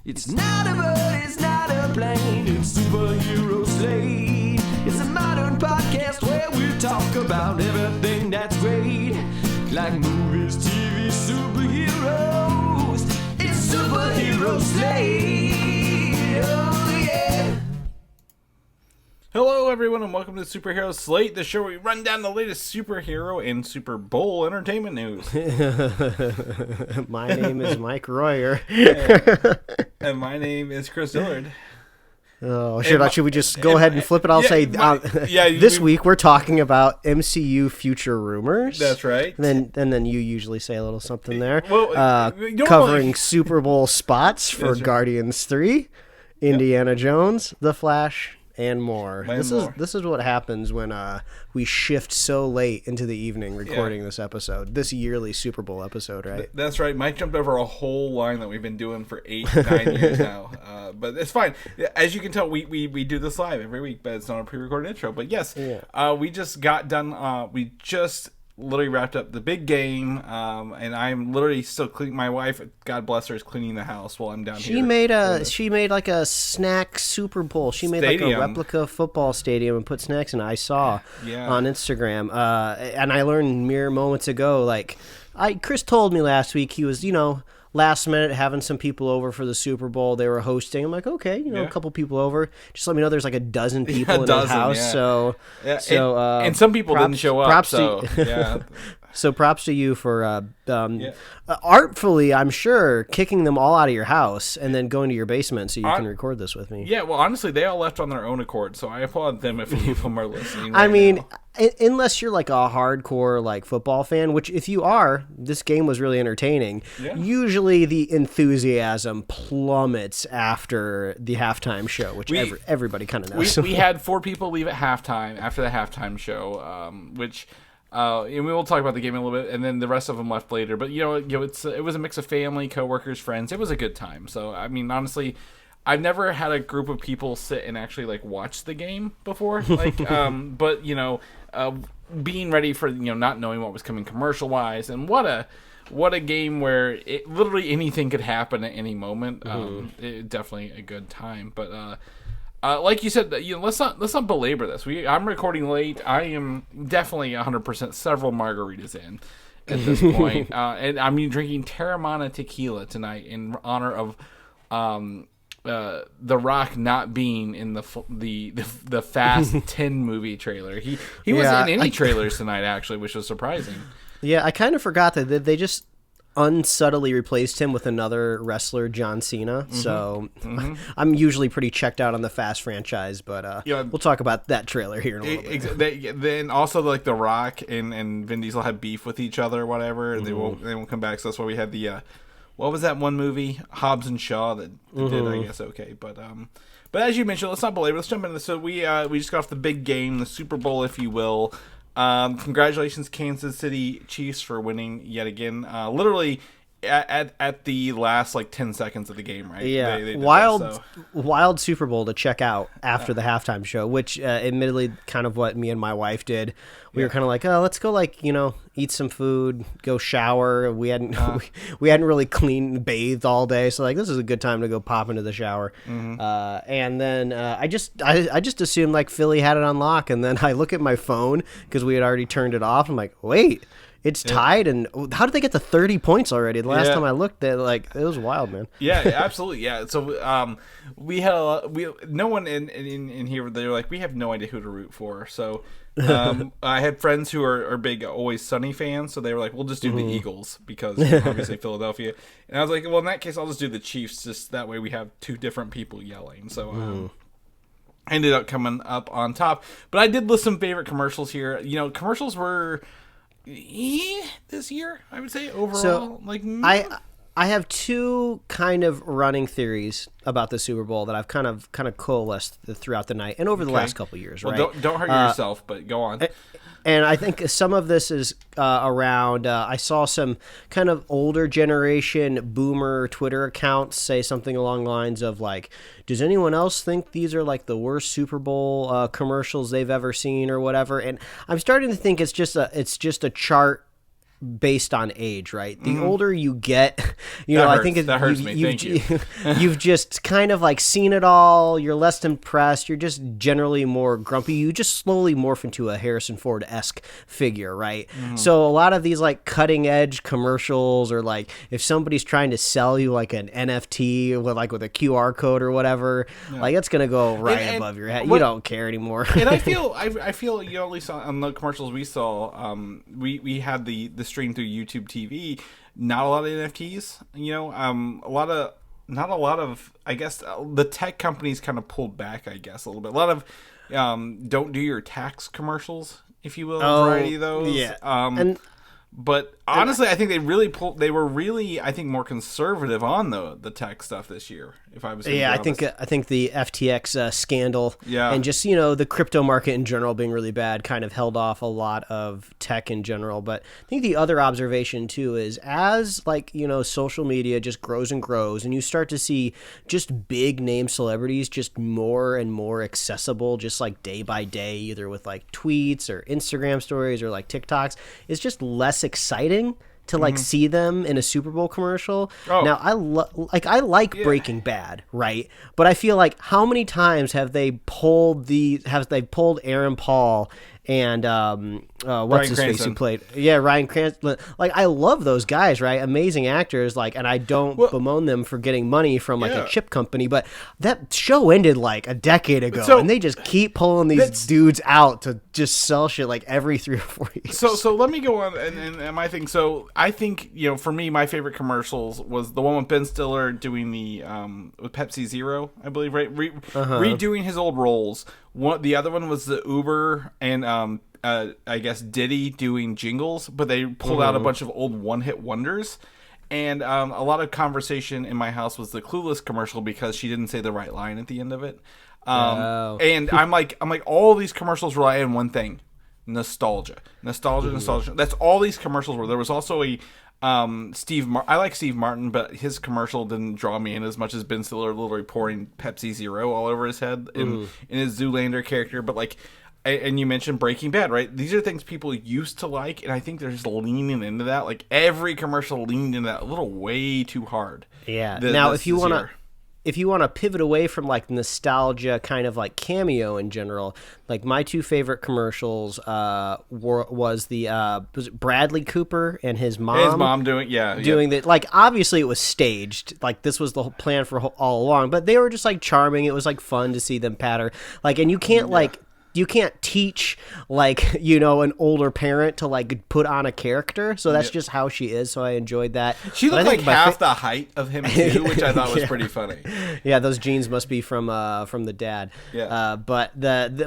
It's not a bird, it's not a plane, it's Superhero Slate. It's a modern podcast where we talk about everything that's great, like movies, TV, superheroes. It's Superhero Slate, oh yeah. Hello everyone and welcome to Superhero Slate, the show where we run down the latest superhero and Super Bowl entertainment news. My name is Mike Royer. And my name is Chris Dillard. Oh, should we just go ahead and flip it? I'll say this week we're talking about MCU future rumors. That's right. And then you usually say a little something there. Well, covering Super Bowl spots for Guardians 3, Indiana Jones, The Flash, and more. This is what happens when we shift so late into the evening recording this episode, this yearly Super Bowl episode, right? That's right. Mike jumped over a whole line that we've been doing for 8-9 years now, but it's fine. As you can tell, we do this live every week, but it's not a pre-recorded intro. But yes, we just got done. We just literally wrapped up the big game, and I'm literally still cleaning. My wife, God bless her, is cleaning the house while I'm down here. She made like a snack Super Bowl. She made like a replica football stadium and put snacks in it. I saw on Instagram, and I learned mere moments ago. Chris told me last week he was, last minute having some people over for the Super Bowl. They were hosting. I'm like, okay, a couple people over. Just let me know there's like a dozen people in the house. Yeah. And some people didn't show up. So props to you for artfully, I'm sure, kicking them all out of your house and then going to your basement so you can record this with me. Yeah, well, honestly, they all left on their own accord, so I applaud them if any of them are listening. Unless you're like a hardcore football fan, which if you are, this game was really entertaining. Yeah. Usually the enthusiasm plummets after the halftime show, which everybody kind of knows. We had 4 people leave at halftime after the halftime show, which... and we will talk about the game in a little bit, and then the rest of them left later. But it was a mix of family, coworkers, friends. It was a good time. So I mean, honestly, I've never had a group of people sit and actually watch the game before. But being ready for not knowing what was coming commercial wise, and what a game where literally anything could happen at any moment. Definitely a good time, but. Like you said, let's not belabor this. I'm recording late. I am definitely 100% several margaritas in at this point, and I'm drinking Terramana tequila tonight in honor of The Rock not being in the Fast 10 movie trailer. He wasn't in any trailers tonight, actually, which was surprising. Yeah, I kind of forgot that they just unsubtly replaced him with another wrestler, John Cena. So I'm usually pretty checked out on the Fast franchise, but we'll talk about that trailer here in a little bit. Then also The Rock and Vin Diesel had beef with each other or whatever, and they won't come back. So that's why we had the what was that one movie, Hobbs and Shaw, that did I guess okay, but as you mentioned, let's not belabor. Let's jump into this. So we just got off the big game, the Super Bowl, if you will. Congratulations, Kansas City Chiefs, for winning yet again. Literally at the last 10 seconds of the game, right? Yeah, they wild Super Bowl to check out after the halftime show, which admittedly kind of what me and my wife did. We were kind of like, oh, let's go eat some food, go shower. We hadn't we hadn't really bathed all day, so this is a good time to go pop into the shower. And then I just assumed Philly had it on lock, and then I look at my phone because we had already turned it off. I'm like, wait. It's tied, and how did they get to 30 points already? The last time I looked, it was wild, man. Yeah, absolutely, yeah. So we had no one in here. They were like, we have no idea who to root for. So I had friends who are big Always Sunny fans, so they were like, we'll just do the Eagles because obviously Philadelphia. And I was like, well, in that case, I'll just do the Chiefs. Just that way, we have 2 different people yelling. So. I ended up coming up on top, but I did list some favorite commercials here. Commercials were. This year, I would say overall. So I have 2 kind of running theories about the Super Bowl that I've kind of coalesced throughout the night and over the last couple of years. Right? Well, don't hurt yourself, but go on. And I think some of this is around, I saw some kind of older generation boomer Twitter accounts say something along the lines of does anyone else think these are the worst Super Bowl commercials they've ever seen or whatever? And I'm starting to think it's just a chart based on age, right? The older you get, I think that hurts me. Thank you. You've just kind of like seen it all. You're less impressed. You're just generally more grumpy. You just slowly morph into a Harrison Ford-esque figure, right? So a lot of these like cutting edge commercials, or like if somebody's trying to sell you like an NFT with a QR code or whatever, like it's gonna go right above your head. You don't care anymore. And I feel at least on the commercials we saw, we had the stream through YouTube TV. Not a lot of NFTs, not a lot of. I guess the tech companies kind of pulled back. I guess a little bit. A lot of don't do your tax commercials, if you will. Variety of those. Yeah. But honestly, I think they were really, I think, more conservative on the tech stuff this year. If I was, I think the FTX scandal, and just the crypto market in general being really bad, kind of held off a lot of tech in general. But I think the other observation too is as social media just grows and grows, and you start to see just big name celebrities just more and more accessible, just like day by day, either with like tweets or Instagram stories or like TikToks. It's just less exciting to like see them in a Super Bowl commercial. Now I like Breaking Bad, right? But I feel like how many times have they pulled Aaron Paul and what's his face who played Ryan Cranston. Like I love those guys, right? Amazing actors, like, and I don't bemoan them for getting money from like a chip company, but that show ended like a decade ago, and they just keep pulling these dudes out to just sell shit like every 3 or 4 years. So let me go on and my thing. So I think for me, my favorite commercials was the one with Ben Stiller doing the with Pepsi Zero, I believe, right? Redoing his old roles. The other one was the Uber and I guess Diddy doing jingles, but they pulled out a bunch of old one-hit wonders. And a lot of conversation in my house was the Clueless commercial because she didn't say the right line at the end of it. And I'm like, all these commercials rely on one thing: nostalgia. That's all these commercials were. There was also a I like Steve Martin, but his commercial didn't draw me in as much as Ben Stiller literally pouring Pepsi Zero all over his head in his Zoolander character. But like, and you mentioned Breaking Bad, right? These are things people used to like, and I think they're just leaning into that. Like every commercial leaned into that a little way too hard. Yeah. Now, if you want to pivot away from like nostalgia, kind of like cameo in general, like my 2 favorite commercials was it Bradley Cooper and his mom doing that. Like obviously it was staged, like this was the whole plan for all along, but they were just like charming. It was like fun to see them patter, like, and you can't teach like an older parent to like put on a character, so that's just how she is. So I enjoyed that. She looked like half the height of him too, which I thought was pretty funny. Yeah, those genes must be from the dad. Yeah. But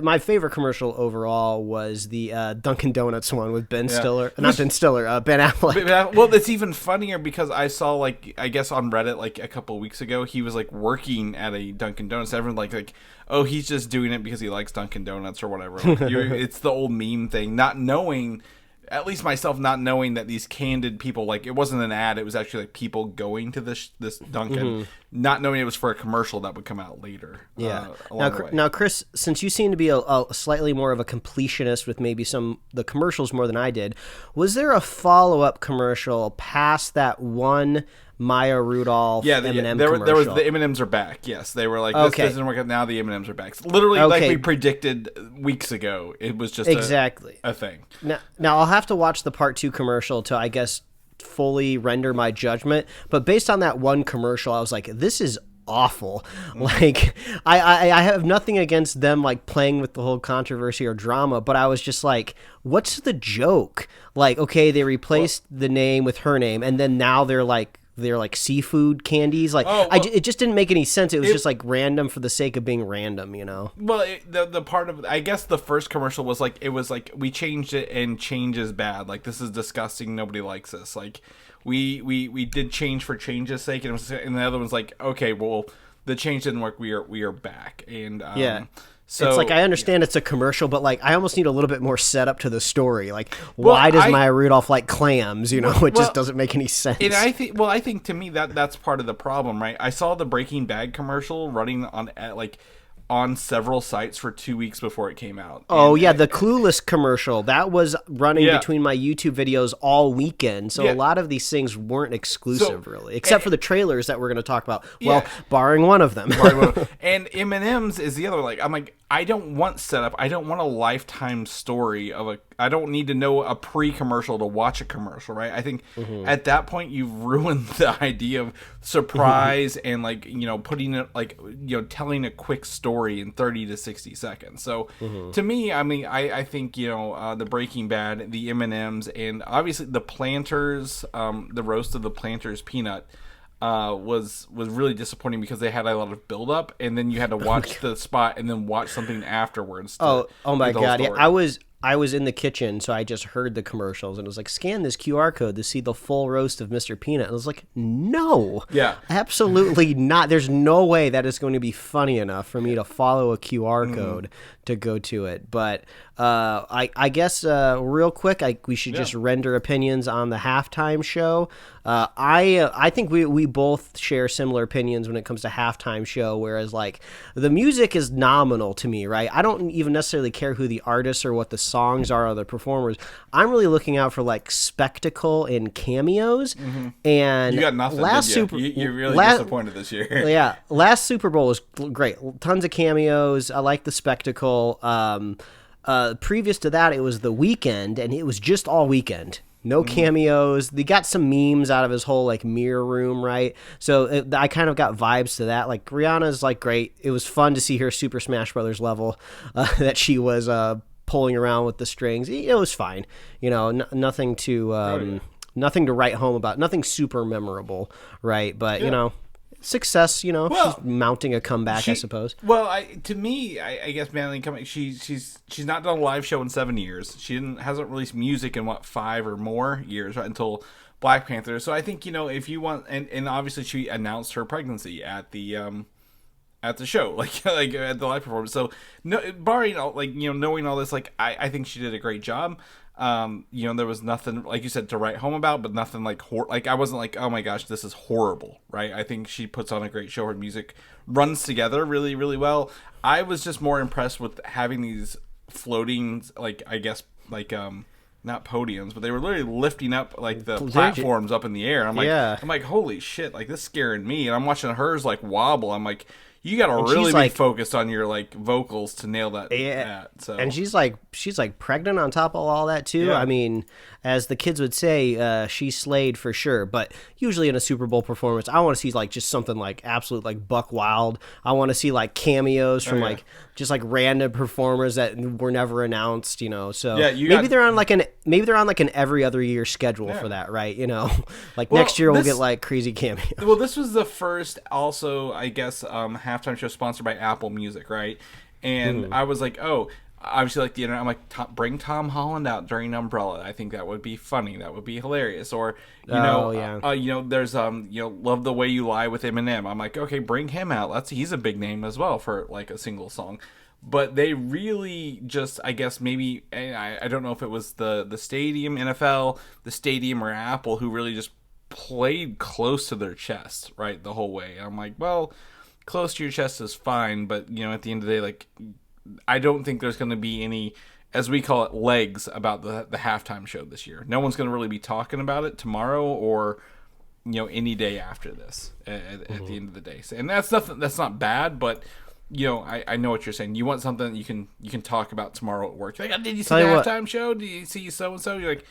my favorite commercial overall was the Dunkin' Donuts one with Ben Stiller, not Ben Stiller, Ben Affleck. Well, it's even funnier because I saw like, I guess on Reddit like a couple of weeks ago, he was like working at a Dunkin' Donuts. Everyone like, oh, he's just doing it because he likes Dunkin' Donuts or whatever. Like, it's the old meme thing, not knowing, at least myself, not knowing that these candid people, like, it wasn't an ad, it was actually like people going to this Dunkin', not knowing it was for a commercial that would come out later. Yeah. Now, Chris, since you seem to be a slightly more of a completionist with maybe the commercials more than I did, was there a follow-up commercial past that one Maya Rudolph M&M commercial? There was the M&Ms are back. Yes, they were like, this doesn't work out. Now the M&Ms are back. Literally, like we predicted weeks ago. It was just a thing. Now I'll have to watch the part 2 commercial to, I guess, fully render my judgment. But based on that one commercial, I was like, this is awful. Like I have nothing against them like playing with the whole controversy or drama, but I was just like, what's the joke? Like, okay, they replaced the name with her name, and then now they're like seafood candies. Like, it just didn't make any sense. It was just like random for the sake of being random, Well, the part of, I guess the first commercial was like, it was like, we changed it and change is bad. Like, this is disgusting. Nobody likes this. Like, we did change for change's sake, and the other one's like, okay, well, the change didn't work. We are back, and So it's like, I understand it's a commercial, but like I almost need a little bit more setup to the story. Like, why does Maya Rudolph like clams? It just doesn't make any sense. And I think to me that's part of the problem, right? I saw the Breaking Bad commercial running on like on several sites for 2 weeks before it came out. Oh, yeah, the Clueless commercial, that was running Yeah. between my YouTube videos all weekend, so Yeah. a lot of these things weren't exclusive, really, except for the trailers that we're going to talk about. Well, barring one of them. And M&M's is the other. Like, I'm like, I don't want setup. I don't want a lifetime story of a. I don't need to know a pre-commercial to watch a commercial, right? I think at that point you've ruined the idea of surprise and like putting it like telling a quick story in 30 to 60 seconds. So to me, I mean, I think the Breaking Bad, the M&M's, and obviously the Planters, the roast of the Planters peanut. Was really disappointing because they had a lot of build up, and then you had to watch the spot and then watch something afterwards. Oh my god! Yeah, I was in the kitchen, so I just heard the commercials, and it was like, scan this QR code to see the full roast of Mr. Peanut. And I was like, no, absolutely not. There's no way that is going to be funny enough for me to follow a QR code to go to it. But I guess real quick, we should just render opinions on the halftime show. I think we both share similar opinions when it comes to halftime show, whereas like the music is nominal to me, right? I don't even necessarily care who the artists or what the songs are or the performers. I'm really looking out for like spectacle and cameos. And you got nothing. You're really disappointed this year. Yeah, last Super Bowl was great. Tons of cameos. I like the spectacle. Previous to that, it was The Weeknd, and it was just all Weeknd. No cameos. They got some memes out of his whole like mirror room, right? So I kind of got vibes to that. Like Rihanna's like great. It was fun to see her Super Smash Brothers level that she was pulling around with the strings. It was fine. Nothing to nothing to write home about. Nothing super memorable, right? But success. She's mounting a comeback, I suppose. Well, to me, I guess mainly coming. She's not done a live show in 7 years. She hasn't released music in 5 or more years, right, until Black Panther. So I think if you want, and obviously she announced her pregnancy at the show, like at the live performance. So barring all, knowing all this, I think she did a great job. There was nothing, like you said, to write home about, but nothing like I wasn't like, oh my gosh, this is horrible, right? I think she puts on a great show. Her music runs together really, really well. I was just more impressed with having these floating, not podiums, but they were literally lifting up like the platforms up in the air. I'm like, holy shit, like this scaring me. And I'm watching hers like wobble. I'm like, you got to really be focused on your vocals to nail that. Yeah. And she's like pregnant on top of all that too. Yeah. I mean, as the kids would say, she slayed for sure. But usually in a Super Bowl performance, I want to see just something absolute buck wild. I want to see cameos from just random performers that were never announced. So maybe they're on an every other year schedule for that, right? Next year we'll get crazy cameos. Well, this was the first, also I guess halftime show sponsored by Apple Music, right? And I was like, oh, obviously the internet, I'm like, bring Tom Holland out during Umbrella. I think that would be funny. That would be hilarious. Or there's Love the Way You Lie with Eminem. I'm like, okay, bring him out. He's a big name as well for a single song. But they really just, I guess maybe, I don't know if it was the stadium, NFL, the stadium, or Apple, who really just played close to their chest, right, the whole way. I'm like, well, close to your chest is fine, but at the end of the day, I don't think there's going to be any, as we call it, legs about the halftime show this year. No one's going to really be talking about it tomorrow or any day after this at the end of the day. And that's not bad, but I know what you're saying. You want something that you can talk about tomorrow at work. Did you see the halftime show? Did you see so and so? You're like,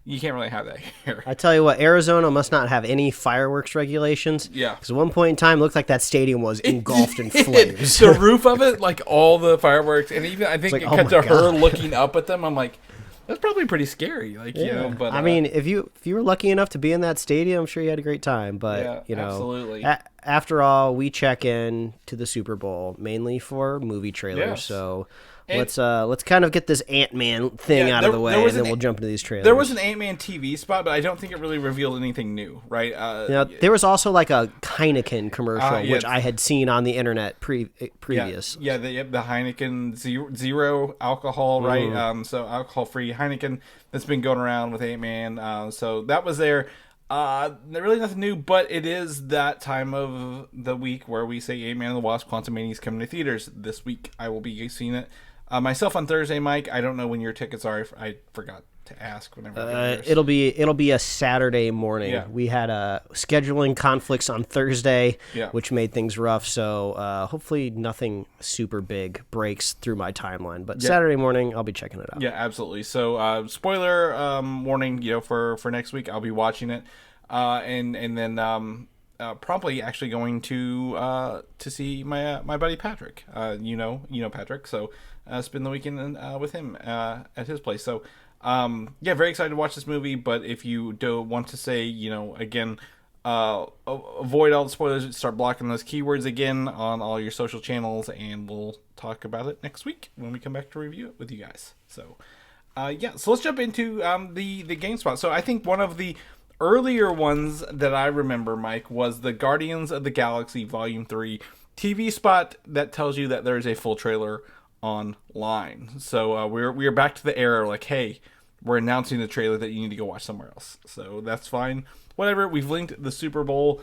you can't really have that here. I tell you what, Arizona must not have any fireworks regulations. Yeah. Because at one point in time, it looked like that stadium was engulfed in flames. The roof of it, all the fireworks, and even I think it cut to her looking up at them. I'm like, that's probably pretty scary. But I mean, if you were lucky enough to be in that stadium, I'm sure you had a great time. But absolutely. After all, we check in to the Super Bowl mainly for movie trailers. Yes. So let's kind of get this Ant-Man thing out of the way, and then we'll jump into these trailers. There was an Ant-Man TV spot, but I don't think it really revealed anything new, right? There was also a Heineken commercial, which I had seen on the internet previous. Yeah, the Heineken zero alcohol, right? So alcohol-free Heineken that's been going around with Ant-Man. So that was there. Really nothing new, but it is that time of the week where we say Ant-Man and the Wasp: Quantumania is coming to theaters this week. I will be seeing it myself on Thursday, Mike. I don't know when your tickets are. I forgot to ask whenever. It'll be a Saturday morning. Yeah. We had scheduling conflicts on Thursday, Yeah. which made things rough. So hopefully nothing super big breaks through my timeline. But Saturday morning, I'll be checking it out. Yeah, absolutely. So spoiler warning, for next week, I'll be watching it, and then promptly actually going to see my buddy Patrick. Patrick. So spend the weekend with him at his place. So. Very excited to watch this movie, but if you don't want to say, again, avoid all the spoilers, start blocking those keywords again on all your social channels, and we'll talk about it next week when we come back to review it with you guys. So, so let's jump into the game spot. So I think one of the earlier ones that I remember, Mike, was the Guardians of the Galaxy Volume 3 TV spot that tells you that there's a full trailer online. So we're back to the era like, hey, we're announcing the trailer that you need to go watch somewhere else. So that's fine. Whatever. We've linked the Super Bowl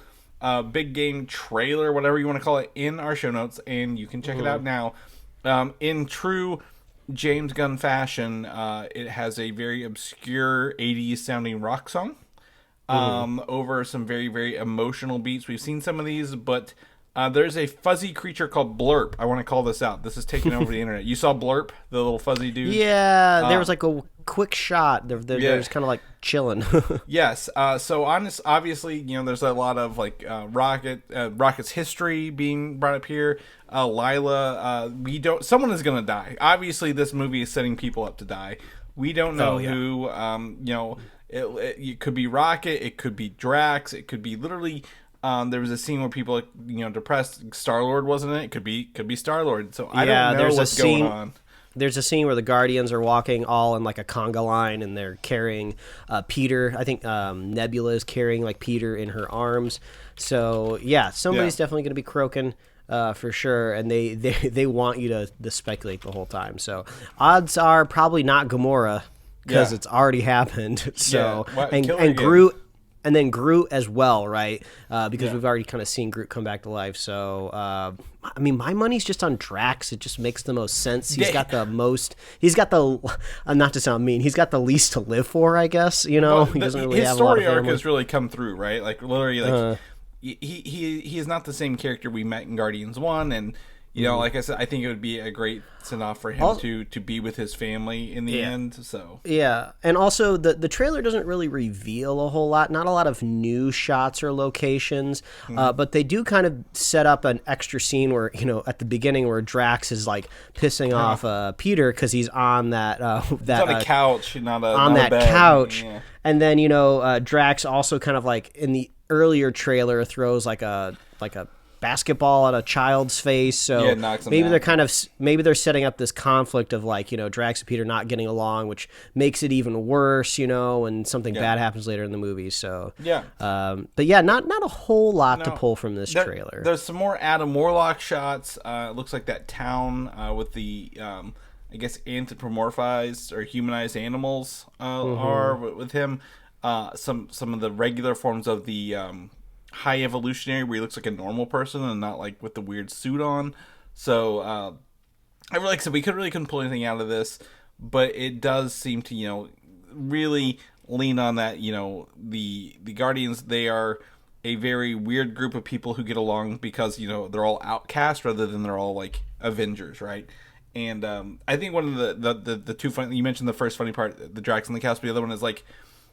big game trailer, whatever you want to call it, in our show notes, and you can check it out now. In true James Gunn fashion, it has a very obscure 80s sounding rock song over some very, very emotional beats. We've seen some of these, but there's a fuzzy creature called Blurp. I want to call this out. This is taking over the internet. You saw Blurp, the little fuzzy dude? Yeah, there was like a quick shot. They're just kind of like chilling. Yes. So obviously, there's a lot of like Rocket's history being brought up here. Lila, someone is gonna die. Obviously, this movie is setting people up to die. We don't know who. It could be Rocket. It could be Drax. It could be literally. There was a scene where people, depressed. Star-Lord wasn't it? It could be Star-Lord. So I don't know what's going on. There's a scene where the Guardians are walking all in like a conga line, and they're carrying Peter. I think Nebula is carrying like Peter in her arms. So somebody's definitely going to be croaking for sure, and they want you to speculate the whole time. So odds are probably not Gamora because it's already happened. So and Groot. And then Groot as well, right? Because we've already kind of seen Groot come back to life. So, my money's just on Drax. It just makes the most sense. He's got the most. He's got the. Not to sound mean, he's got the least to live for, I guess. He doesn't really have a lot of family. His story arc has really come through, right? Like literally, like he is not the same character we met in Guardians 1, and. Like I said, I think it would be a great send-off for him to be with his family in the end. So and also the trailer doesn't really reveal a whole lot. Not a lot of new shots or locations, but they do kind of set up an extra scene where at the beginning where Drax is like pissing off Peter because he's on that on a couch, not that bed. couch, and then Drax also kind of like in the earlier trailer throws like a basketball at a child's face, so maybe they're setting up this conflict of like Drax and Peter not getting along, which makes it even worse, and something bad happens later in the movie. So but not a whole lot to pull from this trailer. There's some more Adam Warlock shots. It looks like that town with the I guess anthropomorphized or humanized animals are with him. Some of the regular forms of the high evolutionary where he looks like a normal person and not like with the weird suit on. So like I said, we couldn't pull anything out of this, but it does seem to really lean on that. The Guardians, they are a very weird group of people who get along because they're all outcast rather than they're all like Avengers, right? And I think one of the two funny, you mentioned the first funny part, the Drax and the couch, but the other one is like,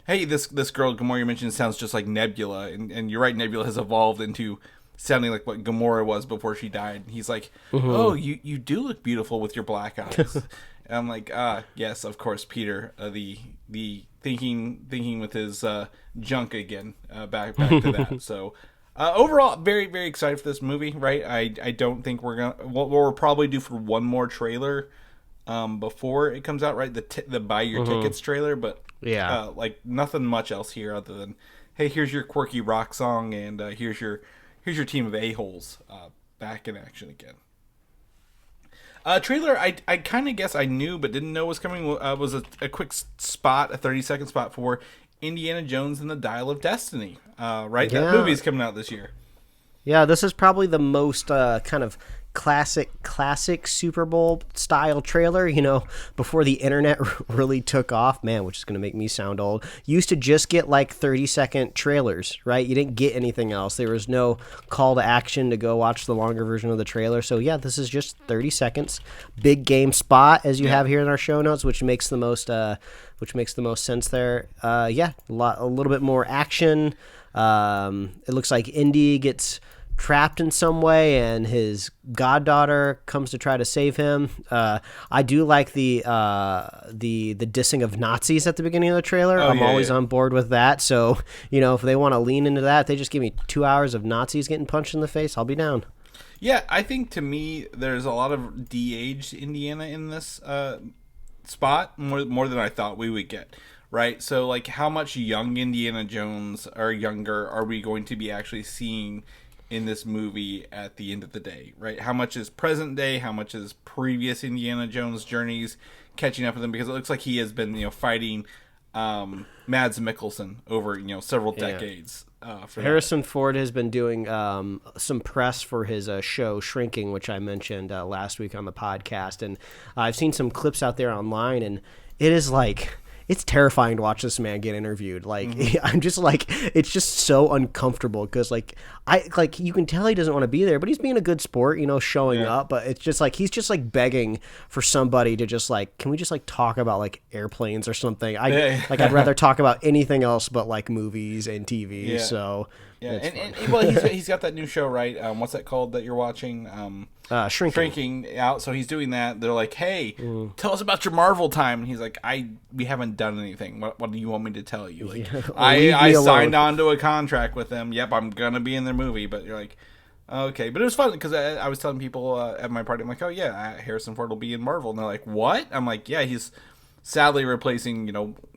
hey, this girl Gamora you mentioned sounds just like Nebula, and you're right, Nebula has evolved into sounding like what Gamora was before she died. And he's like, oh, you do look beautiful with your black eyes. And I'm like, yes, of course, Peter, the thinking with his junk again, back to that. So overall, very, very excited for this movie, right? I don't think we'll probably do for one more trailer before it comes out, right? The buy your tickets trailer, but like nothing much else here other than, hey, here's your quirky rock song, and here's your team of a-holes back in action again. Trailer, I kind of guess I knew but didn't know was coming. Was a quick spot, a 30-second spot for Indiana Jones and the Dial of Destiny. Right? Yeah. That movie's coming out this year. Yeah, this is probably the most kind of classic Super Bowl style trailer, before the internet really took off, man, which is going to make me sound old. You used to just get like 30-second trailers, right? You didn't get anything else. There was no call to action to go watch the longer version of the trailer. So yeah, this is just 30 seconds. Big game spot, as you have here in our show notes, which makes the most sense there. A little bit more action. It looks like Indy gets trapped in some way, and his goddaughter comes to try to save him. I do like the dissing of Nazis at the beginning of the trailer. I'm always on board with that. So, if they want to lean into that, they just give me 2 hours of Nazis getting punched in the face, I'll be down. Yeah, I think to me, there's a lot of de-aged Indiana in this spot, more than I thought we would get. Right? So, like, how much young Indiana Jones or younger are we going to be actually seeing in this movie at the end of the day, right? How much is present day? How much is previous Indiana Jones journeys catching up with him? Because it looks like he has been, fighting Mads Mikkelsen over, several decades. Harrison Ford has been doing some press for his show Shrinking, which I mentioned last week on the podcast, and I've seen some clips out there online, and it is like, it's terrifying to watch this man get interviewed. Like, I'm just like, it's just so uncomfortable because you can tell he doesn't want to be there, but he's being a good sport, showing up. But it's just like, he's just like begging for somebody to just like, can we just like talk about like airplanes or something? I'd rather talk about anything else but like movies and TV. Yeah. So yeah, and well, he's got that new show, right? What's that called that you're watching? Shrinking out. So he's doing that. They're like, hey, tell us about your Marvel time. And he's like, we haven't done anything. What do you want me to tell you? Like, I signed on to a contract with them. Yep, I'm gonna be in their movie. But you're like, okay. But it was fun because I was telling people at my party, I'm like, oh yeah, Harrison Ford will be in Marvel, and they're like, what? I'm like, yeah, he's sadly replacing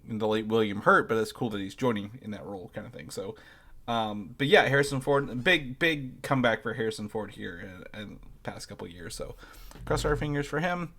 the late William Hurt, but it's cool that he's joining in that role, kind of thing. So. But yeah, Harrison Ford, big comeback for Harrison Ford here in past couple of years. So cross our fingers for him.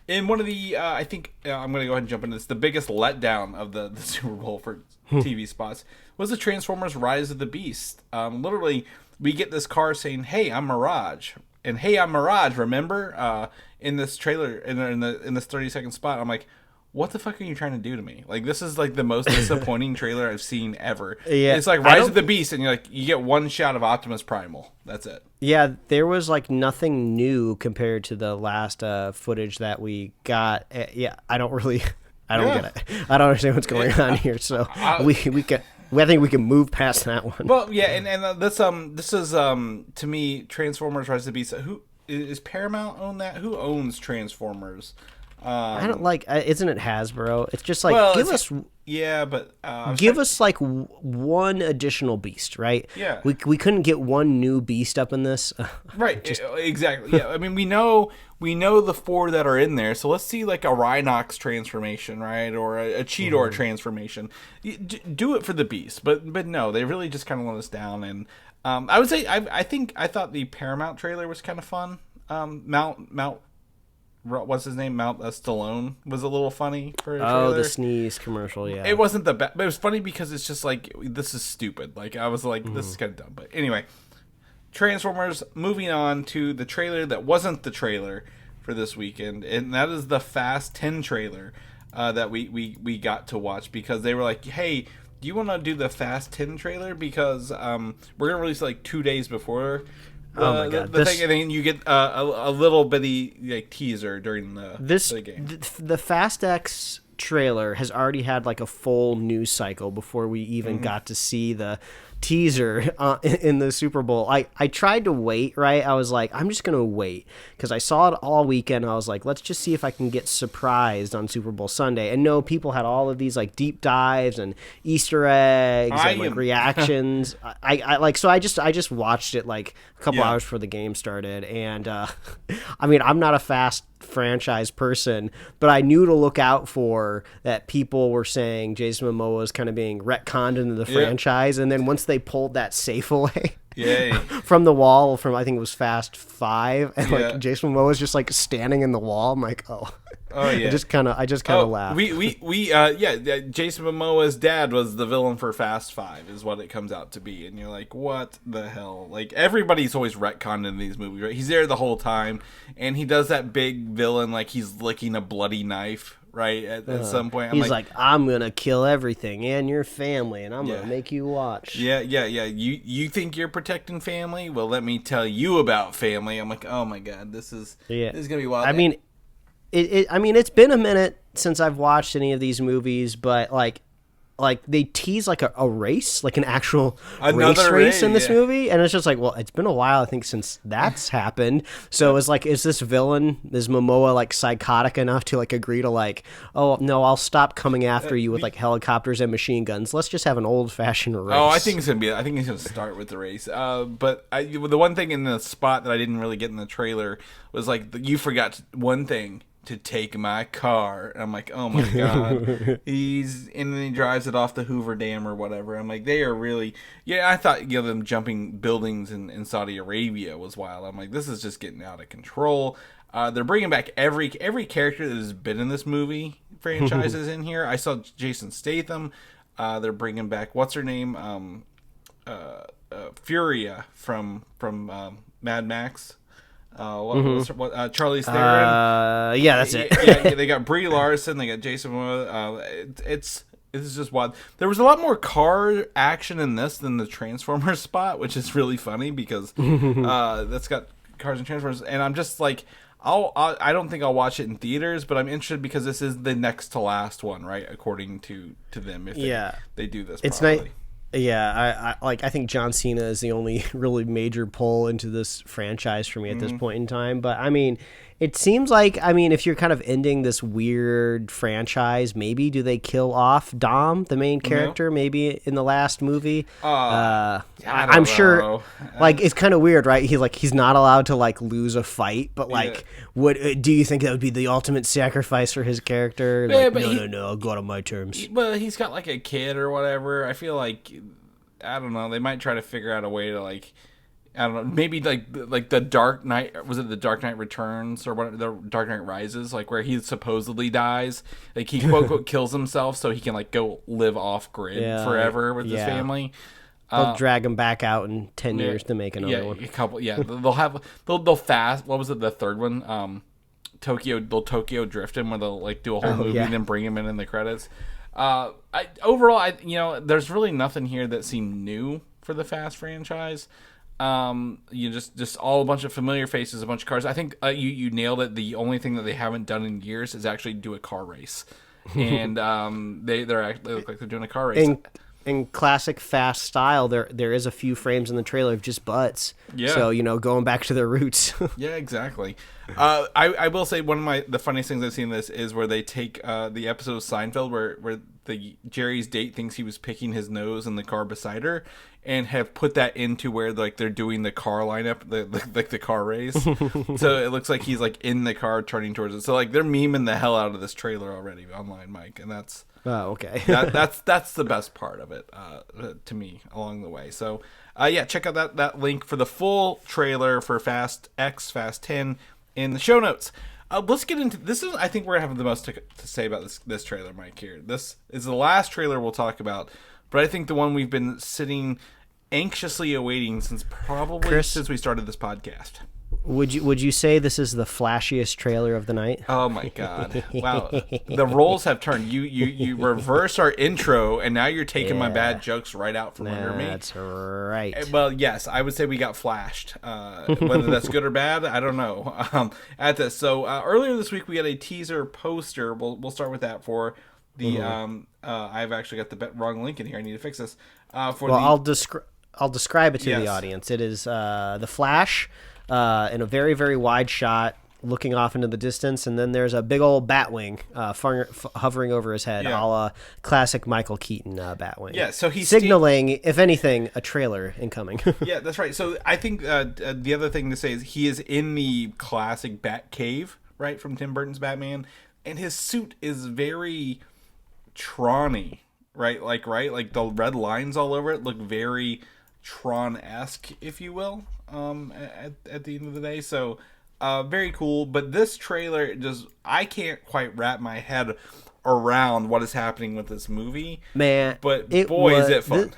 In one of the, I think I'm going to go ahead and jump into this. The biggest letdown of the Super Bowl for TV spots was the Transformers: Rise of the Beast. Literally, we get this car saying, "Hey, I'm Mirage," and "Hey, I'm Mirage." Remember, in this trailer, in this 30-second spot, I'm like, what the fuck are you trying to do to me? Like, this is like the most disappointing trailer I've seen ever. Yeah, it's like Rise of the Beast, and you get one shot of Optimus Primal. That's it. Yeah, there was like nothing new compared to the last footage that we got. I don't get it. I don't understand what's going on here. So I think we can move past that one. Well, yeah, and this is to me, Transformers: Rise of the Beast. Who is Paramount own that? Who owns Transformers? I don't like. Isn't it Hasbro? It's just like give us. Yeah, but give us like one additional beast, right? Yeah, we couldn't get one new beast up in this. Right, exactly. Yeah, I mean we know the four that are in there, so let's see like a Rhinox transformation, right, or a Cheetor transformation. Do it for the beast, but no, they really just kind of let us down. And I would say I thought the Paramount trailer was kind of fun. What's his name? Stallone was a little funny for a trailer. Oh, the sneeze commercial, yeah. It wasn't the best, but it was funny because it's just like, this is stupid. Like, I was like, this is kind of dumb. But anyway, Transformers, moving on to the trailer that wasn't the trailer for this weekend, and that is the Fast 10 trailer that we got to watch, because they were like, hey, do you want to do the Fast 10 trailer? Because we're going to release it like 2 days before oh my god! The thing, and then you get a little bitty like teaser during the game. The Fast X trailer has already had like a full news cycle before we even got to see the teaser in the Super Bowl. I tried to wait, right? I was like, I'm just gonna wait because I saw it all weekend. I was like, let's just see if I can get surprised on Super Bowl Sunday. And no, people had all of these like deep dives and Easter eggs and like reactions. So I just watched it like a couple hours before the game started. And I mean, I'm not a Fast franchise person, but I knew to look out for that. People were saying Jason Momoa was kind of being retconned into the franchise, and then once they pulled that safe away from the wall from, I think it was Fast 5, and like Jason Momoa was just like standing in the wall, I'm like, oh Oh yeah. I just kind of laughed. Jason Momoa's dad was the villain for Fast 5 is what it comes out to be, and you're like, what the hell? Like, everybody's always retconned in these movies, right? He's there the whole time, and he does that big villain like he's licking a bloody knife, right? At some point, he's like, I'm gonna kill everything and your family, and I'm gonna make you watch. Yeah. You think you're protecting family? Well, let me tell you about family. I'm like, oh my god, this is gonna be wild. I mean, it's been a minute since I've watched any of these movies, but like they tease like a race, like an actual race in this movie, and it's just like, well, it's been a while, I think, since that's happened. So it's like, is this villain, is Momoa like psychotic enough to like agree to like, oh no, I'll stop coming after you with like helicopters and machine guns. Let's just have an old fashioned race. Oh, I think he's gonna start with the race. But the one thing in the spot that I didn't really get in the trailer was like, you forgot one thing. To take my car. And I'm like, oh my god. And then he drives it off the Hoover Dam or whatever. I'm like, they are really, I thought, them jumping buildings in Saudi Arabia was wild. I'm like, this is just getting out of control. They're bringing back every character that has been in this movie franchises in here. I saw Jason Statham. They're bringing back, what's her name? Furia from Mad Max. Charlize Theron. Yeah, that's it. They got Brie Larson. They got Jason Momoa. It's just wild. There was a lot more car action in this than the Transformers spot, which is really funny because that's got cars and Transformers. And I'm just like, I don't think I'll watch it in theaters, but I'm interested because this is the next to last one, right? According to them, if they do this, it's properly. nice. Yeah, I think John Cena is the only really major pull into this franchise for me at this point in time. But I mean, it seems like, if you're kind of ending this weird franchise, maybe do they kill off Dom, the main character, maybe in the last movie? I'm sure. Like, it's kind of weird, right? He's not allowed to like lose a fight, but like, do you think that would be the ultimate sacrifice for his character? Like, no, I'll go on my terms. But he's got like a kid or whatever. I feel like, I don't know. They might try to figure out a way to like, I don't know. Maybe like the Dark Knight, was it the Dark Knight Returns or what? The Dark Knight Rises, like where he supposedly dies. Like he quote unquote kills himself so he can like go live off grid forever with his family. They'll drag him back out in 10 years to make another one. A couple. Yeah, they'll fast. What was it? The third one? They'll Tokyo drift him, where they'll like do a whole movie and then bring him in the credits. Overall, there's really nothing here that seemed new for the Fast franchise. Just all a bunch of familiar faces, a bunch of cars. I think you nailed it. The only thing that they haven't done in years is actually do a car race, and they look like they're doing a car race. In classic Fast style, there is a few frames in the trailer of just butts. Yeah. So going back to their roots. Yeah, exactly. I will say one of the funniest things I've seen in this is where they take the episode of Seinfeld where Jerry's date thinks he was picking his nose in the car beside her, and have put that into where like they're doing the car lineup, the car race. So it looks like he's like in the car turning towards it. So like they're memeing the hell out of this trailer already online, Mike, and that's. Oh, okay. that's the best part of it to me along the way. So check out that link for the full trailer for Fast X, Fast 10 in the show notes. Let's get into this. I think we're gonna have the most to say about this trailer, Mike. Here, this is the last trailer we'll talk about, but I think the one we've been sitting anxiously awaiting since we started this podcast. Would you say this is the flashiest trailer of the night? Oh my god! Wow, the roles have turned. You reverse our intro, and now you're taking my bad jokes right out from under me. That's right. Well, yes, I would say we got flashed. Whether that's good or bad, I don't know. At this, so earlier this week we had a teaser poster. We'll start with that for the. I've actually got the wrong link in here. I need to fix this. I'll describe it to the audience. It is the Flash. In a very, very wide shot, looking off into the distance, and then there's a big old Batwing hovering over his head, a la classic Michael Keaton Batwing. Yeah, so he's signaling, if anything, a trailer incoming. Yeah, that's right. So I think the other thing to say is he is in the classic Bat Cave, right, from Tim Burton's Batman, and his suit is very Tron-y, right? Like the red lines all over it look very Tron-esque, if you will. At the end of the day, so very cool. But this trailer I can't quite wrap my head around what is happening with this movie. Man, but boy, is it fun.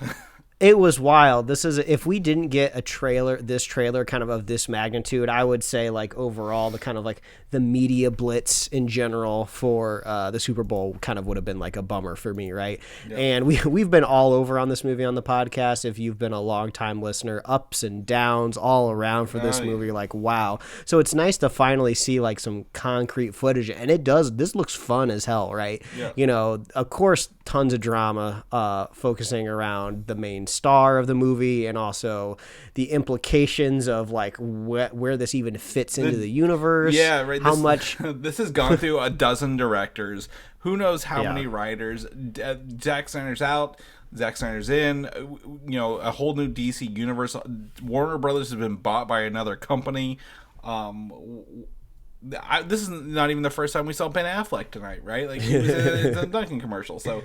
It was wild. If we didn't get this trailer kind of this magnitude, I would say like overall the kind of like the media blitz in general for the Super Bowl kind of would have been like a bummer for me, right? Yep. And we've been all over on this movie on the podcast. If you've been a longtime listener, ups and downs all around for this movie, like wow. So it's nice to finally see like some concrete footage, and this looks fun as hell, right? Yeah. You know, of course, tons of drama focusing around the main star of the movie and also the implications of like where this even fits into the universe. Yeah, right. How much this has gone through a dozen directors. Who knows how many writers? Zack Snyder's out. Zack Snyder's in. You know, a whole new DC universe. Warner Brothers has been bought by another company. This is not even the first time we saw Ben Affleck tonight, right? Like he was in a Dunkin' commercial. So,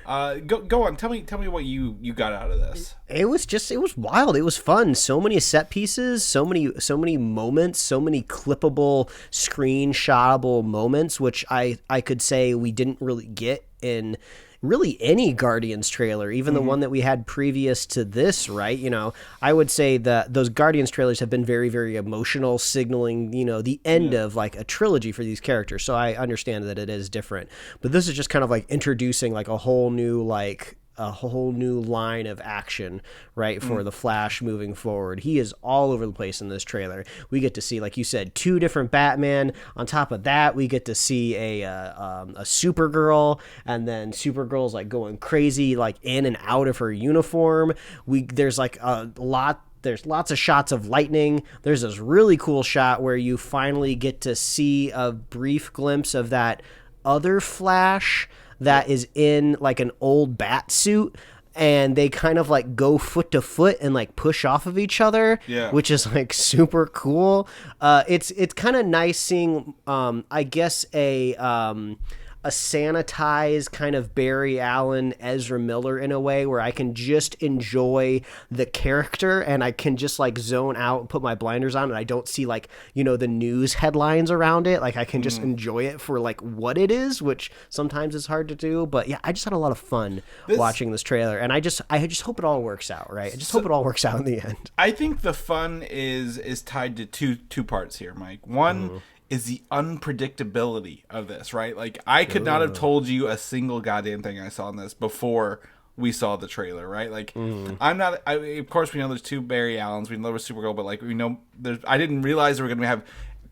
go on. Tell me what you got out of this. It was wild. It was fun. So many set pieces, so many moments, so many clippable, screenshotable moments, which I could say we didn't really get in really any Guardians trailer, even the one that we had previous to this, right? You know, I would say that those Guardians trailers have been very, very emotional, signaling, you know, the end of like a trilogy for these characters. So I understand that it is different, but this is just kind of like introducing like a whole new line of action, right, for the Flash moving forward. He is all over the place in this trailer. We get to see, like you said, 2 different Batman. On top of that, we get to see a Supergirl, and then Supergirl's like going crazy, like in and out of her uniform. There's lots of shots of lightning. There's this really cool shot where you finally get to see a brief glimpse of that other Flash that is in like an old bat suit, and they kind of like go foot to foot and like push off of each other, which is like super cool. It's kind of nice seeing I guess a sanitized kind of Barry Allen, Ezra Miller in a way where I can just enjoy the character and I can just like zone out and put my blinders on and I don't see like, you know, the news headlines around it. Like I can just enjoy it for like what it is, which sometimes is hard to do. But yeah, I just had a lot of fun watching this trailer, and I just hope it all works out, right? I just hope it all works out in the end. I think the fun is tied to two parts here, Mike. One is the unpredictability of this, right? Like, I could not have told you a single goddamn thing I saw in this before we saw the trailer, right? Like, of course we know there's 2 Barry Allens, we know there's Supergirl, but like, we know I didn't realize we were going to have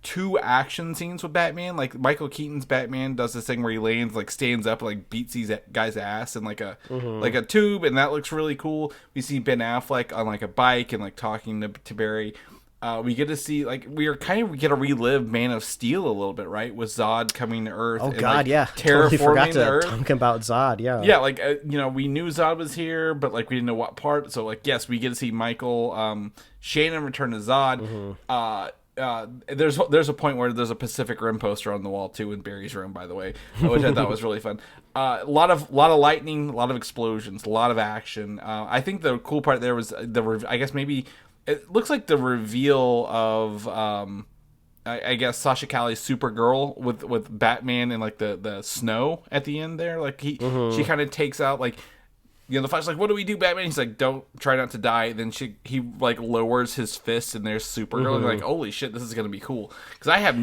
2 action scenes with Batman. Like, Michael Keaton's Batman does this thing where he lands, like, stands up and like beats these guy's ass in like a tube, and that looks really cool. We see Ben Affleck on like a bike and like talking to Barry. We get to see, like, we get to relive Man of Steel a little bit, right? With Zod coming to Earth. Oh, and, God, like, yeah. Terraforming totally forgot to Earth. talk about Zod, yeah. Yeah, like, you know, we knew Zod was here, but, like, we didn't know what part. So, like, yes, we get to see Michael Shannon return to Zod. There's a point where there's a Pacific Rim poster on the wall, too, in Barry's room, by the way, which I thought was really fun. A lot of lightning, a lot of explosions, a lot of action. I think the cool part there was, I guess maybe... It looks like the reveal of, I guess, Sasha Calle's Supergirl with Batman and like the snow at the end there. Like she kind of takes out, like, you know, the Flash's like, "What do we do, Batman?" He's like, try not to die." Then he like lowers his fist and there's Supergirl. And like, holy shit, this is gonna be cool. Because I have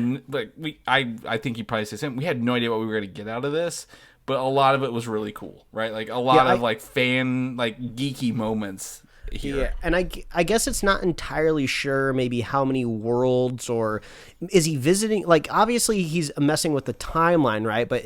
I think he probably says him. We had no idea what we were gonna get out of this. But a lot of it was really cool, right? Like a lot of like fan, like geeky moments here. Yeah, and I guess it's not entirely sure maybe how many worlds, or is he visiting, like, obviously he's messing with the timeline, right? But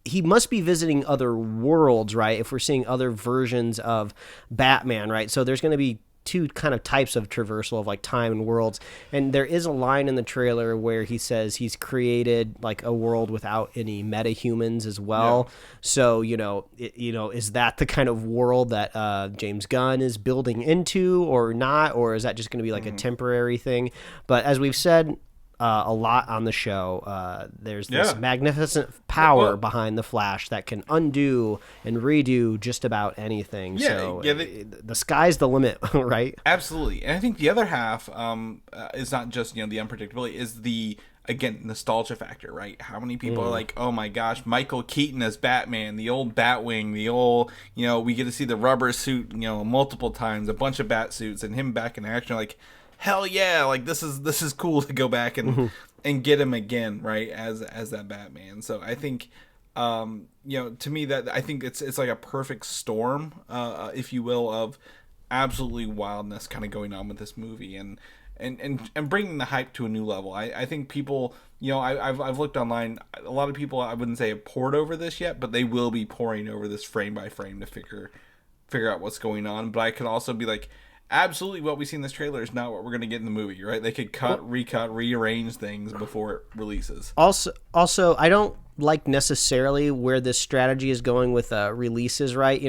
he must be visiting other worlds, right? If we're seeing other versions of Batman, right? So there's going to be 2 kind of types of traversal of like time and worlds. And there is a line in the trailer where he says he's created like a world without any metahumans as well. Yeah. So, you know, is that the kind of world that James Gunn is building into or not? Or is that just going to be like a temporary thing? But as we've said a lot on the show. There's this magnificent power behind the Flash that can undo and redo just about anything. The sky's the limit, right? Absolutely. And I think the other half is not just, the unpredictability, is the, again, nostalgia factor, right? How many people are like, oh my gosh, Michael Keaton as Batman, the old Batwing, the old, we get to see the rubber suit, multiple times, a bunch of bat suits, and him back in action, like, hell yeah, like this is cool to go back and get him again, right, as that Batman. So I think, to me, that I think it's like a perfect storm, if you will, of absolutely wildness kind of going on with this movie, and bringing the hype to a new level. I think people, I've looked online, a lot of people, I wouldn't say have poured over this yet, but they will be pouring over this frame by frame to figure out what's going on. But I could also be like, absolutely, what we see in this trailer is not what we're going to get in the movie, right? They could recut, rearrange things before it releases. Also, I don't like necessarily where this strategy is going with releases, right?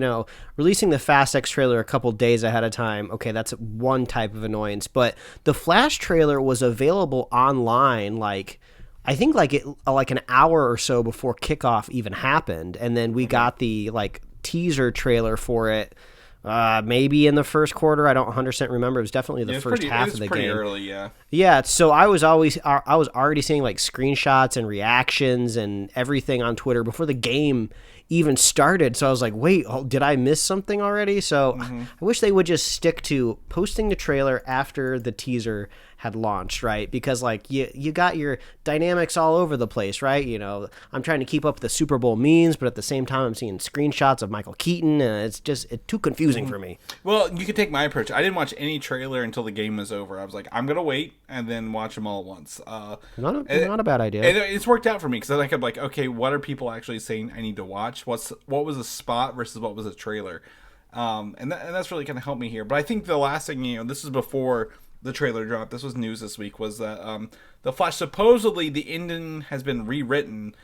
Releasing the Fast X trailer a couple days ahead of time, okay, that's one type of annoyance. But the Flash trailer was available online, I think an hour or so before kickoff even happened, and then we got the teaser trailer for it. Maybe in the first quarter. I don't 100% remember. It was definitely the first half of the game. Pretty early, yeah. Yeah, so I was already seeing screenshots and reactions and everything on Twitter before the game even started. So I was like, wait, did I miss something already? So I wish they would just stick to posting the trailer after the teaser had launched, right? Because you got your dynamics all over the place, right? I'm trying to keep up with the Super Bowl memes, but at the same time I'm seeing screenshots of Michael Keaton, and it's too confusing for me. Well, you could take my approach. I didn't watch any trailer until the game was over. I was like, I'm gonna wait and then watch them all at once. Not a bad idea. And it's worked out for me, because I think I'm like, okay, what are people actually saying I need to watch? What was a spot versus what was a trailer? And that's really kind of helped me here. But I think the last thing, this is before the trailer dropped, this was news this week, was that the Flash, supposedly the ending has been rewritten,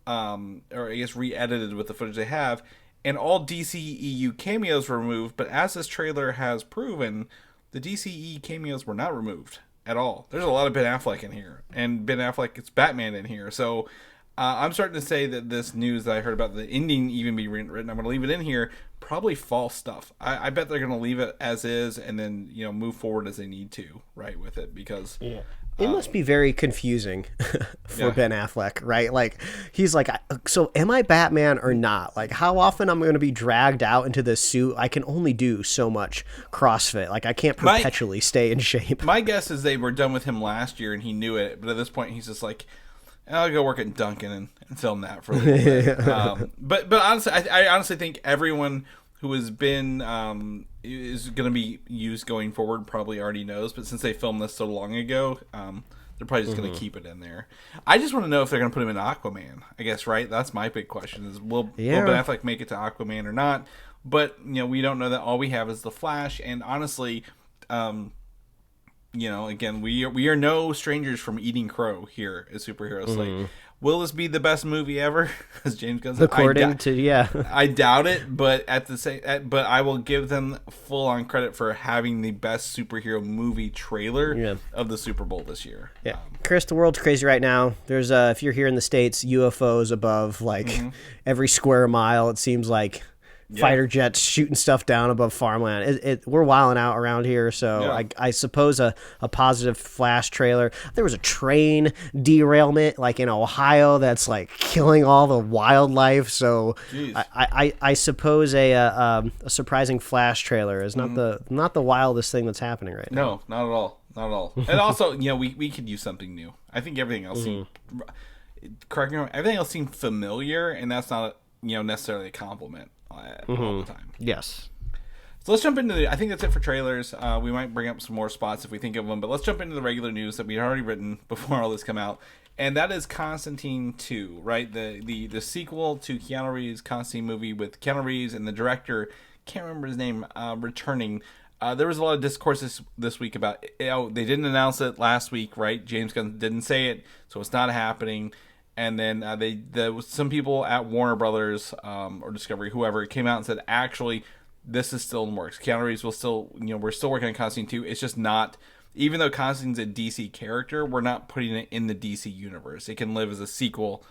or I guess re-edited with the footage they have, and all DCEU cameos were removed. But as this trailer has proven, the DCEU cameos were not removed at all. There's a lot of Ben Affleck in here, and Ben Affleck gets Batman in here. So I'm starting to say that this news that I heard about the ending even be written, I'm going to leave it in here, probably false stuff. I bet they're going to leave it as is, and then move forward as they need to, right, with it, because it must be very confusing for Ben Affleck, right? He's like, so am I Batman or not? How often I'm going to be dragged out into this suit? I can only do so much CrossFit. I can't perpetually stay in shape. My guess is they were done with him last year and he knew it, but at this point he's just like, I'll go work at Dunkin' and film that for a little bit. But honestly, I honestly think everyone who has been is going to be used going forward probably already knows. But since they filmed this so long ago, they're probably just going to keep it in there. I just want to know if they're going to put him in Aquaman, I guess, right? That's my big question, is will Ben Affleck make it to Aquaman or not? But, we don't know that. All we have is the Flash. And honestly, again, we are no strangers from eating crow here at Superhero Slate. Will this be the best movie ever? As James Gunn said, I doubt it, but but I will give them full on credit for having the best superhero movie trailer of the Super Bowl this year. Yeah, Chris, the world's crazy right now. There's if you're here in the States, UFOs above every square mile. It seems like. Fighter jets shooting stuff down above farmland. We're wilding out around here, so I suppose a positive Flash trailer. There was a train derailment in Ohio that's killing all the wildlife. So I suppose a surprising Flash trailer is not the wildest thing that's happening right now. No, not at all, not at all. And also, we could use something new. I think everything else seemed, correct me if I'm wrong, everything else seemed familiar, and that's not necessarily a compliment. All the time. Yes. So let's jump into I think that's it for trailers. We might bring up some more spots if we think of them, but let's jump into the regular news that we had already written before all this come out, and that is Constantine 2, right? The sequel to Keanu Reeves' Constantine movie with Keanu Reeves and the director, can't remember his name, returning. There was a lot of discourse this week about they didn't announce it last week, right? James Gunn didn't say it, so it's not happening. And then some people at Warner Brothers or Discovery, whoever, came out and said, actually, this is still in the works. Keanu Reeves will still, we're still working on Constantine 2. It's just not even though Constantine's a DC character, we're not putting it in the DC universe. It can live as a sequel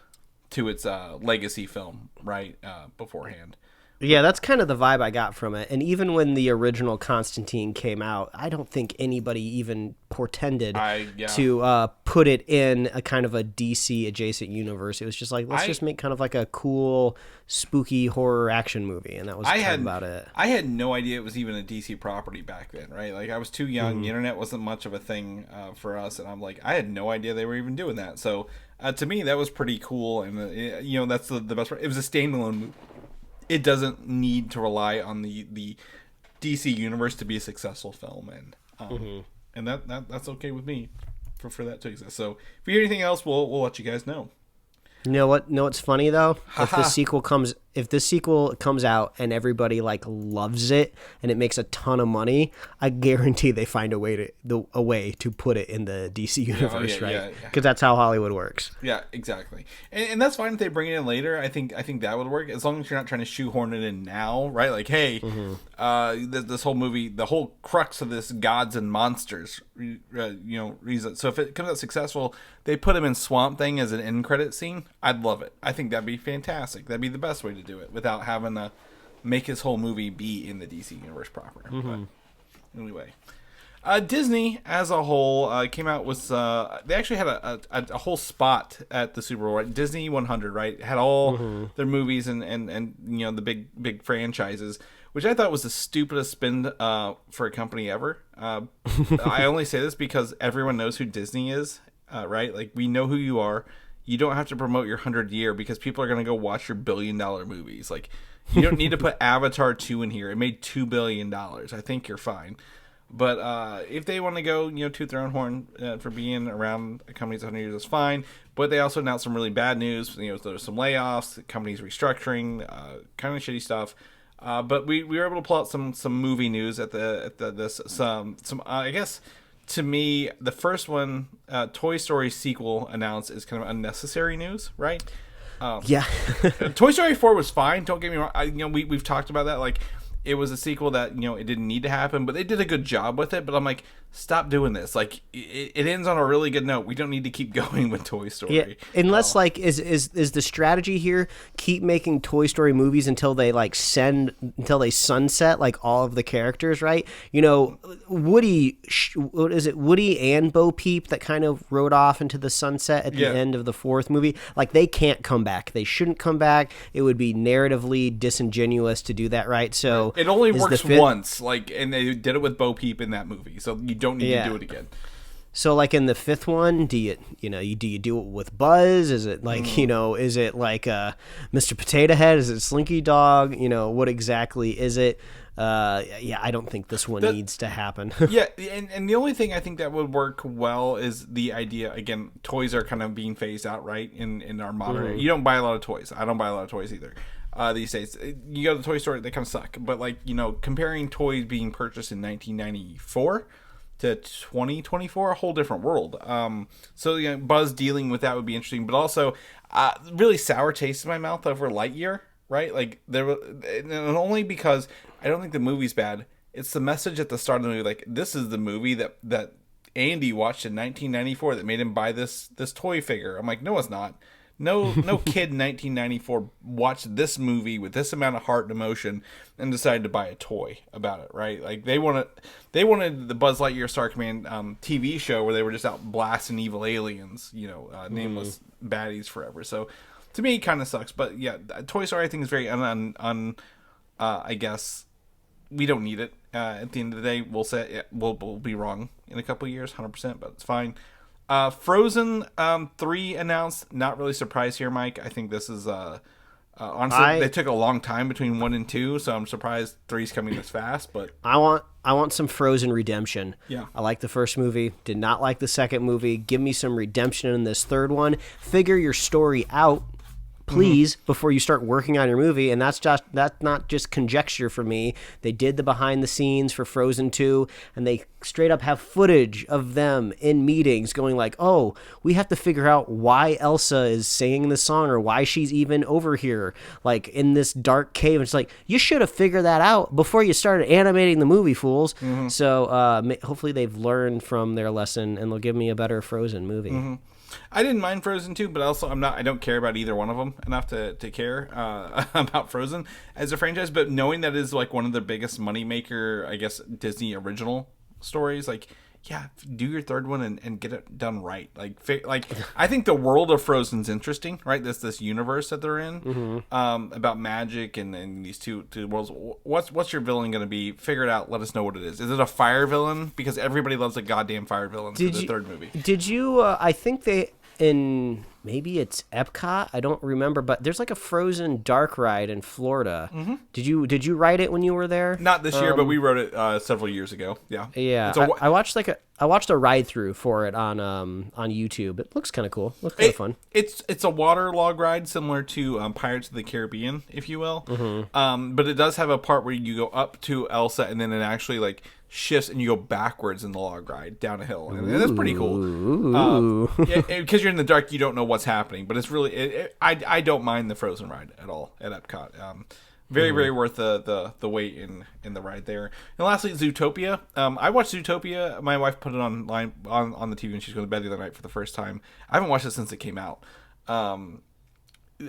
to its legacy film, right, beforehand. Yeah, that's kind of the vibe I got from it. And even when the original Constantine came out, I don't think anybody even portended to put it in a kind of a DC adjacent universe. It was just like, let's just make kind of like a cool, spooky horror action movie, and that was about it. I had no idea it was even a DC property back then, right? Like, I was too young. The internet wasn't much of a thing for us, and I'm like, I had no idea they were even doing that. So to me, that was pretty cool, and that's the best part. It was a standalone movie. It doesn't need to rely on the DC universe to be a successful film, and that's okay with me for that to exist. So if we hear anything else, we'll let you guys know. You know what? Know what's funny though? If this sequel comes out and everybody like loves it and it makes a ton of money, I guarantee they find a way to put it in the DC universe, right? Because that's how Hollywood works. Yeah, exactly. And that's fine if they bring it in later. I think that would work, as long as you're not trying to shoehorn it in now, right? Like, hey, this whole movie, the whole crux of this gods and monsters, reason. So if it comes out successful, they put him in Swamp Thing as an end credit scene. I'd love it. I think that'd be fantastic. That'd be the best way to do it without having to make his whole movie be in the DC universe proper. But anyway, Disney as a whole came out with they actually had a whole spot at the Super Bowl, right? Disney 100, right? Had all their movies and the big franchises, which I thought was the stupidest spin for a company ever. I only say this because everyone knows who Disney is, right? Like, we know who you are. You don't have to promote your 100th year because people are going to go watch your $1 billion movies. Like, you don't need to put Avatar 2 in here. It made $2 billion. I think you're fine. But if they want to go, toot their own horn for being around a company's 100 years, that's fine. But they also announced some really bad news. There's some layoffs, the company's restructuring, kind of shitty stuff. But we were able to pull out some movie news at some I guess. To me, the first one, Toy Story sequel announced, is kind of unnecessary news, right? Yeah. Toy Story 4 was fine. Don't get me wrong. We've talked about that. Like, it was a sequel that, it didn't need to happen, but they did a good job with it. But I'm like, stop doing this. Like, it ends on a really good note. We don't need to keep going with Toy Story. Yeah, unless is the strategy here keep making Toy Story movies until they sunset like all of the characters, right? Woody, what is it? Woody and Bo Peep that kind of rode off into the sunset at the end of the fourth movie. Like, they can't come back. They shouldn't come back. It would be narratively disingenuous to do that, right? So it only works once, and they did it with Bo Peep in that movie. So you don't need to do it again. So, like, in the fifth one, do you do it with Buzz? Is it like is it like Mr. Potato Head? Is it Slinky Dog? What exactly is it? I don't think this one needs to happen. Yeah, and the only thing I think that would work well is the idea, again, toys are kind of being phased out, right, in our modern era. You don't buy a lot of toys. I don't buy a lot of toys either. These days, you go to the toy store, they kind of suck. But, like, comparing toys being purchased in 1994 to 2024, a whole different world. So Buzz dealing with that would be interesting, but also really sour taste in my mouth over Lightyear, right? Like, and only because I don't think the movie's bad. It's the message at the start of the movie, like, this is the movie that Andy watched in 1994 that made him buy this toy figure. I'm like, no, it's not. No kid in 1994 watched this movie with this amount of heart and emotion and decided to buy a toy about it, right? Like, they wanted the Buzz Lightyear Star Command TV show where they were just out blasting evil aliens, nameless baddies forever. So to me, it kind of sucks. But yeah, Toy Story I think is very I guess we don't need it. At the end of the day, we'll say we'll be wrong in a couple of years, 100%, but it's fine. Frozen 3 announced. Not really surprised here, Mike. I think this is honestly they took a long time between 1 and 2, so I'm surprised 3's coming this fast. But I want some Frozen redemption. Yeah, I like the first movie. Did not like the second movie. Give me some redemption in this third one. Figure your story out. please, before you start working on your movie. And that's not just conjecture for me. They did the behind the scenes for Frozen 2, and they straight up have footage of them in meetings going like, oh, we have to figure out why Elsa is singing this song or why she's even over here, like in this dark cave. It's like, you should have figured that out before you started animating the movie, fools. So hopefully they've learned from their lesson and they'll give me a better Frozen movie. I didn't mind Frozen 2, but also I don't care about either one of them enough to care about Frozen as a franchise. But knowing that is like one of the biggest moneymaker, I guess, Disney original stories, like, yeah, do your third one and get it done right. Like I think the world of Frozen's interesting, right? This universe that they're in, about magic and these two worlds. What's your villain going to be? Figure it out. Let us know what it is. Is it a fire villain? Because everybody loves a goddamn fire villain for the third movie. Did you? I think maybe it's Epcot. I don't remember, but there's like a Frozen dark ride in Florida. Did you ride it when you were there? Not this year, but we rode it several years ago. Yeah. Yeah. I watched a ride through for it on YouTube. It looks kind of cool. Looks kind of fun. It's a water log ride similar to Pirates of the Caribbean, if you will. But it does have a part where you go up to Elsa and then it actually like shifts and you go backwards in the log ride down a hill, and that's pretty cool. Because you're in the dark, you don't know what's happening, but it's really I don't mind the Frozen ride at all at Epcot. Very worth the wait in the ride there. And lastly, Zootopia. I watched Zootopia. My wife put it on the TV when she was going to bed the other night for the first time. I haven't watched it since it came out.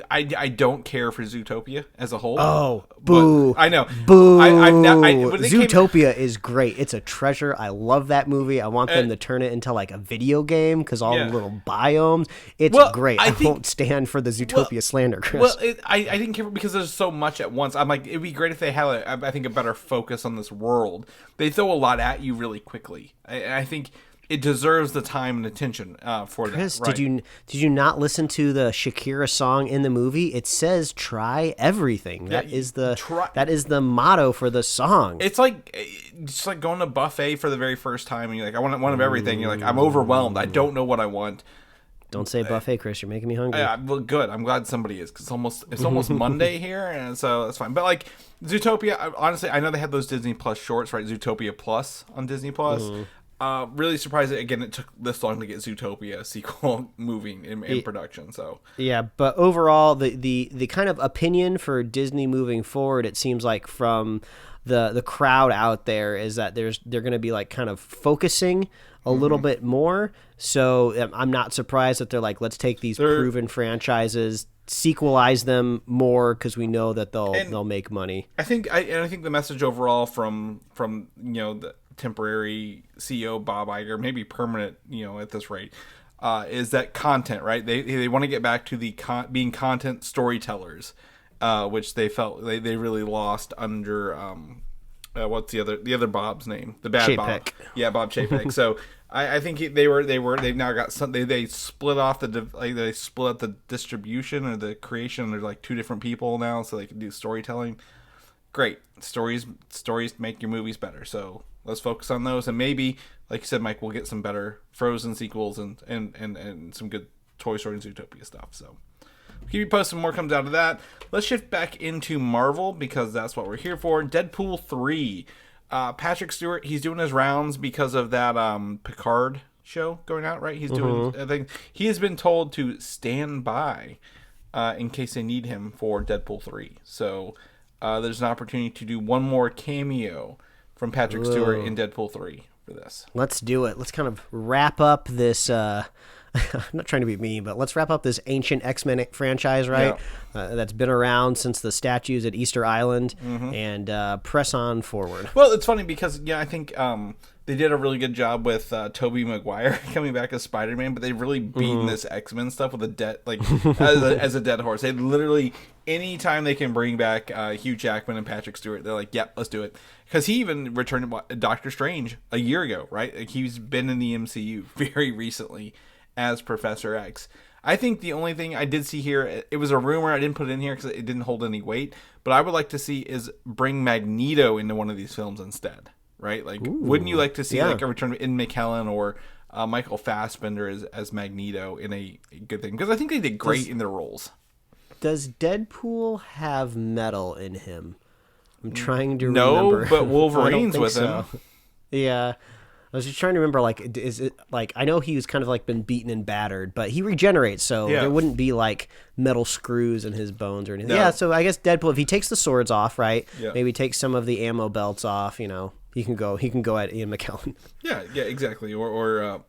I don't care for Zootopia as a whole. Oh, boo! I know, boo. Zootopia is great. It's a treasure. I love that movie. I want them to turn it into like a video game because all the little biomes. It's great. I won't stand for the Zootopia slander, Chris. Well, I didn't care because there's so much at once. I'm like, it'd be great if they had I think a better focus on this world. They throw a lot at you really quickly. I think it deserves the time and attention for Chris, that. Right? did you not listen to the Shakira song in the movie? It says "try everything." That is the motto for the song. It's like going to a buffet for the very first time, and you're like, I want one of everything. You're like, I'm overwhelmed. I don't know what I want. Don't say buffet, Chris. You're making me hungry. Well, good. I'm glad somebody is, because it's almost Monday here, and so that's fine. But like Zootopia, honestly, I know they had those Disney Plus shorts, right? Zootopia Plus on Disney Plus. Really surprised that, again, it took this long to get Zootopia sequel moving in production. So yeah, but overall, the kind of opinion for Disney moving forward, it seems like from the crowd out there, is that they're going to be like kind of focusing a little bit more. So I'm not surprised that they're like, let's take these proven franchises, sequelize them more, because we know that they'll make money. I think the message overall from the temporary CEO Bob Iger, maybe permanent, at this rate, is that content, right? They want to get back to being content storytellers, which they felt they really lost under what's the other Bob's name? The bad Bob. Chapek. Yeah, Bob Chapek. So I think they've now got some. They split off they split up the distribution or the creation. There's like two different people now, so they can do storytelling. Great stories make your movies better. So let's focus on those, and maybe, like you said, Mike, we'll get some better Frozen sequels and some good Toy Story and Zootopia stuff. So keep you posted. More comes out of that. Let's shift back into Marvel, because that's what we're here for. Deadpool 3. Patrick Stewart, he's doing his rounds because of that Picard show going out, right? He's doing. I think he has been told to stand by in case they need him for Deadpool 3. So there's an opportunity to do one more cameo from Patrick Stewart in Deadpool 3 for this. Let's do it. Let's kind of wrap up this. I'm not trying to be mean, but let's wrap up this ancient X-Men franchise, right? Yeah. That's been around since the statues at Easter Island, and press on forward. Well, it's funny because, I think they did a really good job with Tobey Maguire coming back as Spider-Man, but they've really beaten this X-Men stuff with as a dead horse. They literally, anytime they can bring back Hugh Jackman and Patrick Stewart, they're like, yep, let's do it. Because he even returned to Doctor Strange a year ago, right? Like, he's been in the MCU very recently as Professor X. I think the only thing I did see here, it was a rumor, I didn't put it in here because it didn't hold any weight, but I would like to see is bring Magneto into one of these films instead, right? Like, wouldn't you like to see like a return of Ian McKellen or Michael Fassbender as Magneto in a good thing? Because I think they did great in their roles. Does Deadpool have metal in him? I'm trying to No, remember. but I don't Wolverine's think with so. him. Yeah. I was just trying to remember, like, is it, like, I know he's kind of, like, been beaten and battered, but he regenerates, so Yeah. there wouldn't be, like, metal screws in his bones or anything. No. Yeah, so I guess Deadpool, if he takes the swords off, right, Yeah. maybe takes some of the ammo belts off, you know, he can go at Ian McKellen. Yeah, exactly. Or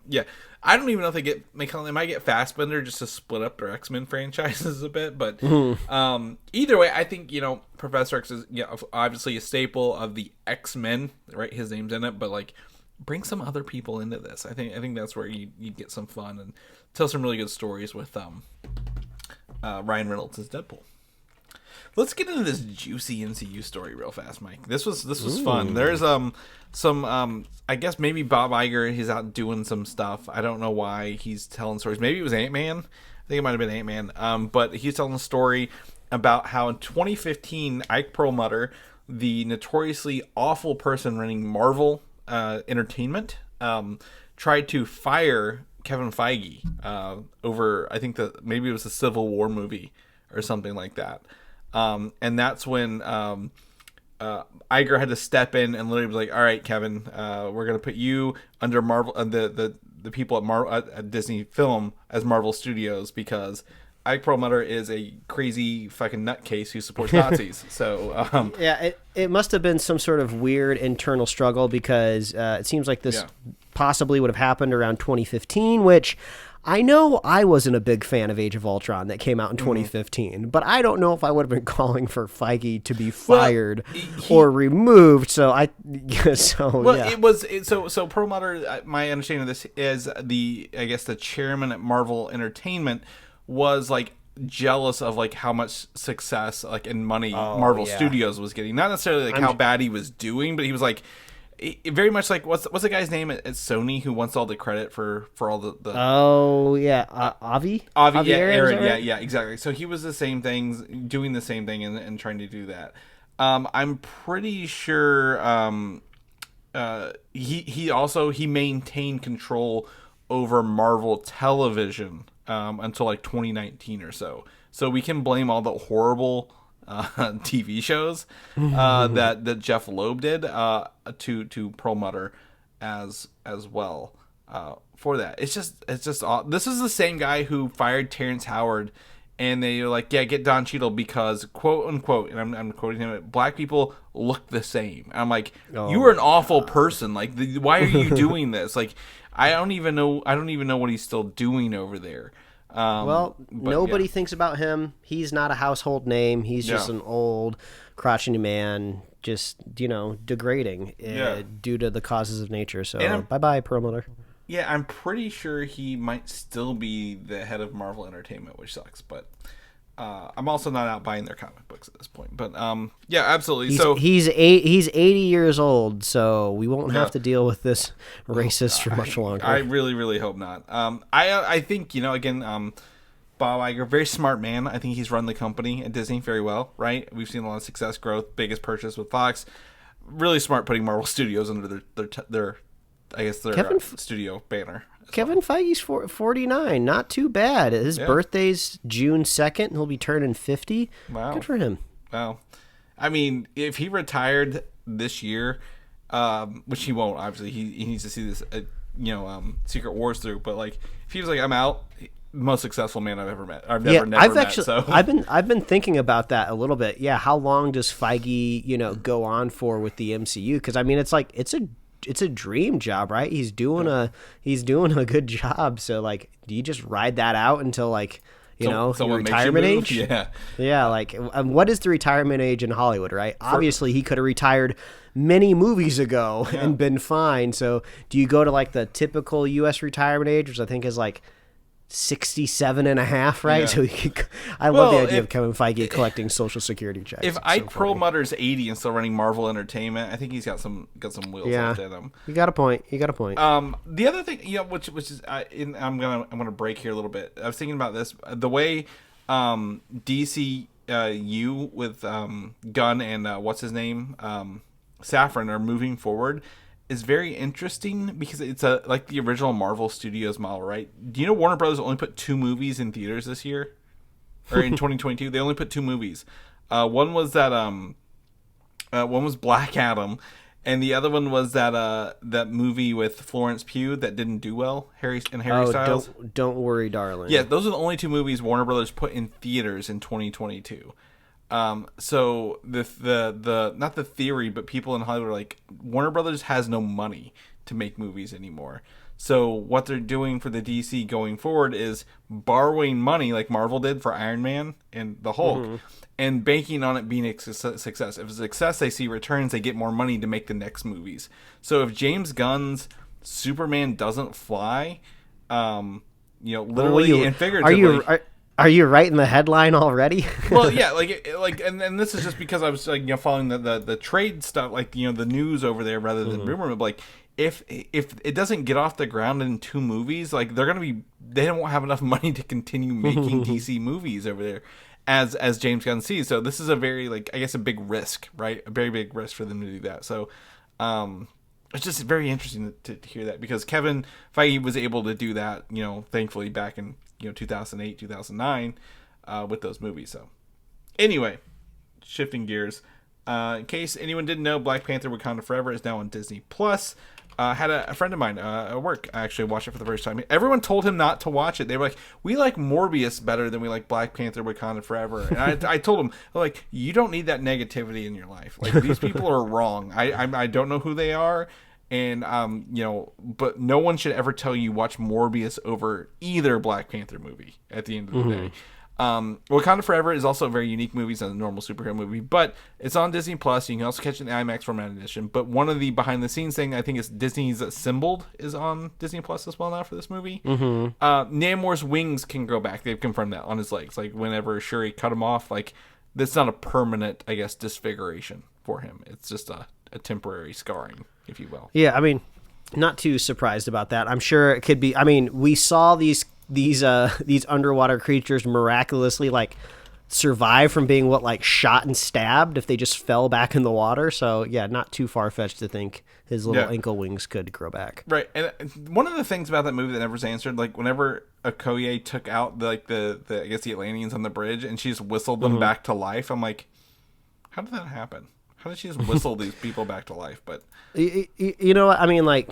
I don't even know if they might get Fassbender just to split up their X-Men franchises a bit, but either way, I think, Professor X is obviously a staple of the X-Men, right? His name's in it, but like bring some other people into this. I think that's where you get some fun and tell some really good stories with Ryan Reynolds as Deadpool. Let's get into this juicy MCU story real fast, Mike. This was fun. There's some I guess maybe Bob Iger, he's out doing some stuff. I don't know why he's telling stories. Maybe it was Ant-Man. I think it might have been Ant-Man. But he's telling a story about how in 2015 Ike Perlmutter, the notoriously awful person running Marvel Entertainment, tried to fire Kevin Feige over, I think maybe it was a Civil War movie or something like that. And that's when Iger had to step in and literally was like, "All right, Kevin, we're gonna put you under Marvel, the people at Disney Film as Marvel Studios because Ike Perlmutter is a crazy fucking nutcase who supports Nazis." So Yeah, it must have been some sort of weird internal struggle because it seems like this possibly would have happened around 2015, which I know I wasn't a big fan of Age of Ultron that came out in 2015, but I don't know if I would have been calling for Feige to be fired or removed. So it was so Perlmutter. My understanding of this is the chairman at Marvel Entertainment was like jealous of like how much success like and money Marvel Studios was getting. Not necessarily like how bad he was doing, but he was like. Very much like what's the guy's name at Sony who wants all the credit for all the Avi Aaron, right? yeah, exactly. So he was the same things, doing the same thing and trying to do that. I'm pretty sure he maintained control over Marvel Television until like 2019 or so. So we can blame all the horrible TV shows that Jeff Loeb did to Perlmutter as well for that. It's just this is the same guy who fired Terrence Howard, and they were like, get Don Cheadle because quote unquote, and I'm quoting him, black people look the same. And I'm like, you are an awful person. Like, why are you doing this? Like, I don't even know what he's still doing over there. Nobody thinks about him. He's not a household name. He's just an old, crotchety man, just, degrading due to the causes of nature. So, bye-bye, Perlmutter. Yeah, I'm pretty sure he might still be the head of Marvel Entertainment, which sucks. But I'm also not out buying their comic books at this point. But, yeah, absolutely. He's 80 years old, so we won't have to deal with this racist for much longer. I really, really hope not. I think, again, Bob Iger, very smart man. I think he's run the company at Disney very well, right? We've seen a lot of success, growth, biggest purchase with Fox. Really smart putting Marvel Studios under their studio banner. Kevin Feige's 49. Not too bad. His birthday's June 2nd. He'll be turning 50. Wow. Good for him. Wow. I mean, if he retired this year, which he won't, obviously, he needs to see this, Secret Wars through. But like, if he was like, I'm out, most successful man I've ever met. I've never met. So I've been thinking about that a little bit. Yeah, how long does Feige, go on for with the MCU? Because I mean, it's a dream job, right? He's doing a good job. So like, do you just ride that out until like, your retirement age? Yeah. Like, what is the retirement age in Hollywood, right? Obviously, he could have retired many movies ago and been fine. So, do you go to like the typical U.S. retirement age, which I think is like 67 and a half, right? Yeah. So I love the idea of Kevin Feige collecting Social Security checks. If Ike Perlmutter's 80 and still running Marvel Entertainment, I think he's got some wheels left in him. You got a point. The other thing, which is I'm gonna break here a little bit. I was thinking about this, the way DCEU with Gunn and what's his name, Safran are moving forward is very interesting because it's like the original Marvel Studios model, right? Do you know Warner Brothers only put 2 movies in theaters this year? or in 2022. They only put 2 movies. One was that one was Black Adam, and the other one was that movie with Florence Pugh that didn't do well, Harry Styles. Don't worry, darling. Yeah, those are the only 2 movies Warner Brothers put in theaters in 2022. So the not the theory, but people in Hollywood are like, Warner Brothers has no money to make movies anymore. So what they're doing for the DC going forward is borrowing money like Marvel did for Iron Man and the Hulk, and banking on it being a success. If it's a success, they see returns, they get more money to make the next movies. So if James Gunn's Superman doesn't fly, literally and figuratively... Are you writing the headline already? Well, yeah, and this is just because I was following the trade stuff, the news over there rather than rumor. But like, if it doesn't get off the ground in 2 movies, like they don't have enough money to continue making DC movies over there, as James Gunn sees. So this is a very a big risk, right? A very big risk for them to do that. So, it's just very interesting to hear that, because Kevin Feige was able to do that, thankfully back in 2008, 2009 with those movies. So anyway, shifting gears, in case anyone didn't know, Black Panther Wakanda Forever is now on Disney Plus. Had a friend of mine at work actually watch it for the first time. Everyone told him not to watch it. They were like, we like Morbius better than we like Black Panther Wakanda Forever. And I told him, like, you don't need that negativity in your life. Like, these people are wrong. I don't know who they are. And, but no one should ever tell you watch Morbius over either Black Panther movie at the end of the day. Wakanda Forever is also a very unique movie. It's not a normal superhero movie, but it's on Disney Plus. You can also catch it in the IMAX format edition. But one of the behind the scenes thing, I think, is Disney's Assembled is on Disney Plus as well now for this movie. Namor's wings can grow back. They've confirmed that on his legs. Like, whenever Shuri cut him off, like, that's not a permanent, I guess, disfiguration for him. It's just a temporary scarring, if you will. Yeah, I mean, not too surprised about that. I'm sure it could be. I mean, we saw these underwater creatures miraculously survive from being shot and stabbed if they just fell back in the water. So yeah, not too far fetched to think his little ankle wings could grow back. Right, and one of the things about that movie that never was answered, like whenever Okoye took out the I guess the Atlanteans on the bridge and she just whistled them back to life, I'm like, how did that happen? How did she just whistle these people back to life? But you know what I mean, like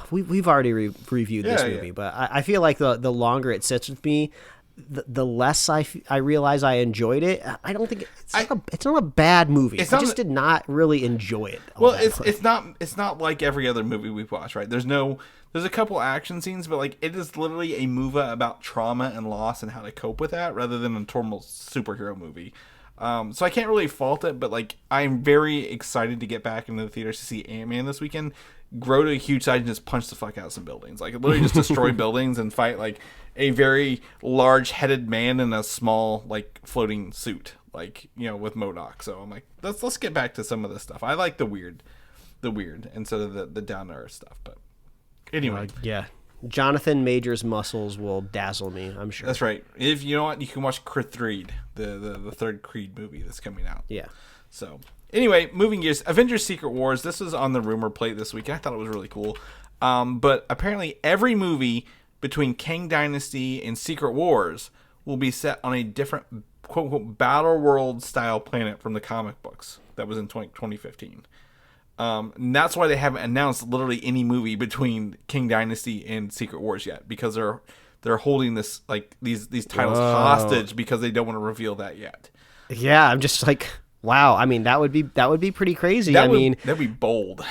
we've already reviewed this movie, but I feel like the longer it sits with me, the less I realize I enjoyed it. I don't think it's not a bad movie. I just did not really enjoy it. Well, it's not like every other movie we've watched, right? There's a couple action scenes, but like it is literally a movie about trauma and loss and how to cope with that, rather than a normal superhero movie. So I can't really fault it, but like I'm very excited to get back into the theaters to see Ant-Man this weekend, grow to a huge size and just punch the fuck out of some buildings. Like literally just destroy buildings and fight like a very large-headed man in a small like floating suit, like, with MODOK. So I'm like, let's get back to some of this stuff. I like the weird instead of the down-to-earth stuff. But anyway, yeah. Jonathan Major's muscles will dazzle me, I'm sure. That's right. If you know what, you can watch Creed, the third Creed movie that's coming out. Yeah. So anyway, moving gears, Avengers: Secret Wars. This was on the rumor plate this week. I thought it was really cool. But apparently, every movie between Kang Dynasty and Secret Wars will be set on a different quote unquote Battle World style planet from the comic books that was in 2015. And that's why they haven't announced literally any movie between King Dynasty and Secret Wars yet, because they're holding this like these titles hostage because they don't want to reveal that yet. Yeah, I'm just like, wow. I mean, that would be pretty crazy. That'd be bold.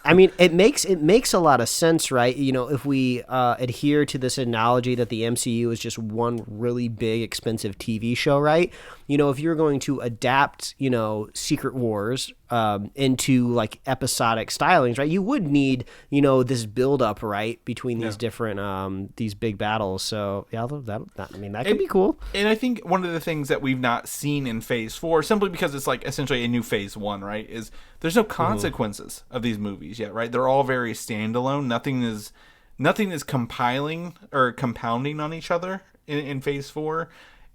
I mean, it makes a lot of sense, right? If we adhere to this analogy that the MCU is just one really big, expensive TV show, right? If you're going to adapt, Secret Wars into like episodic stylings, right? You would need, this build up, right, between these different these big battles. So yeah, that could be cool. And I think one of the things that we've not seen in Phase 4, simply because it's like essentially a new Phase 1, right, is there's no consequences of these movies yet, right? They're all very standalone. Nothing is compiling or compounding on each other in Phase 4.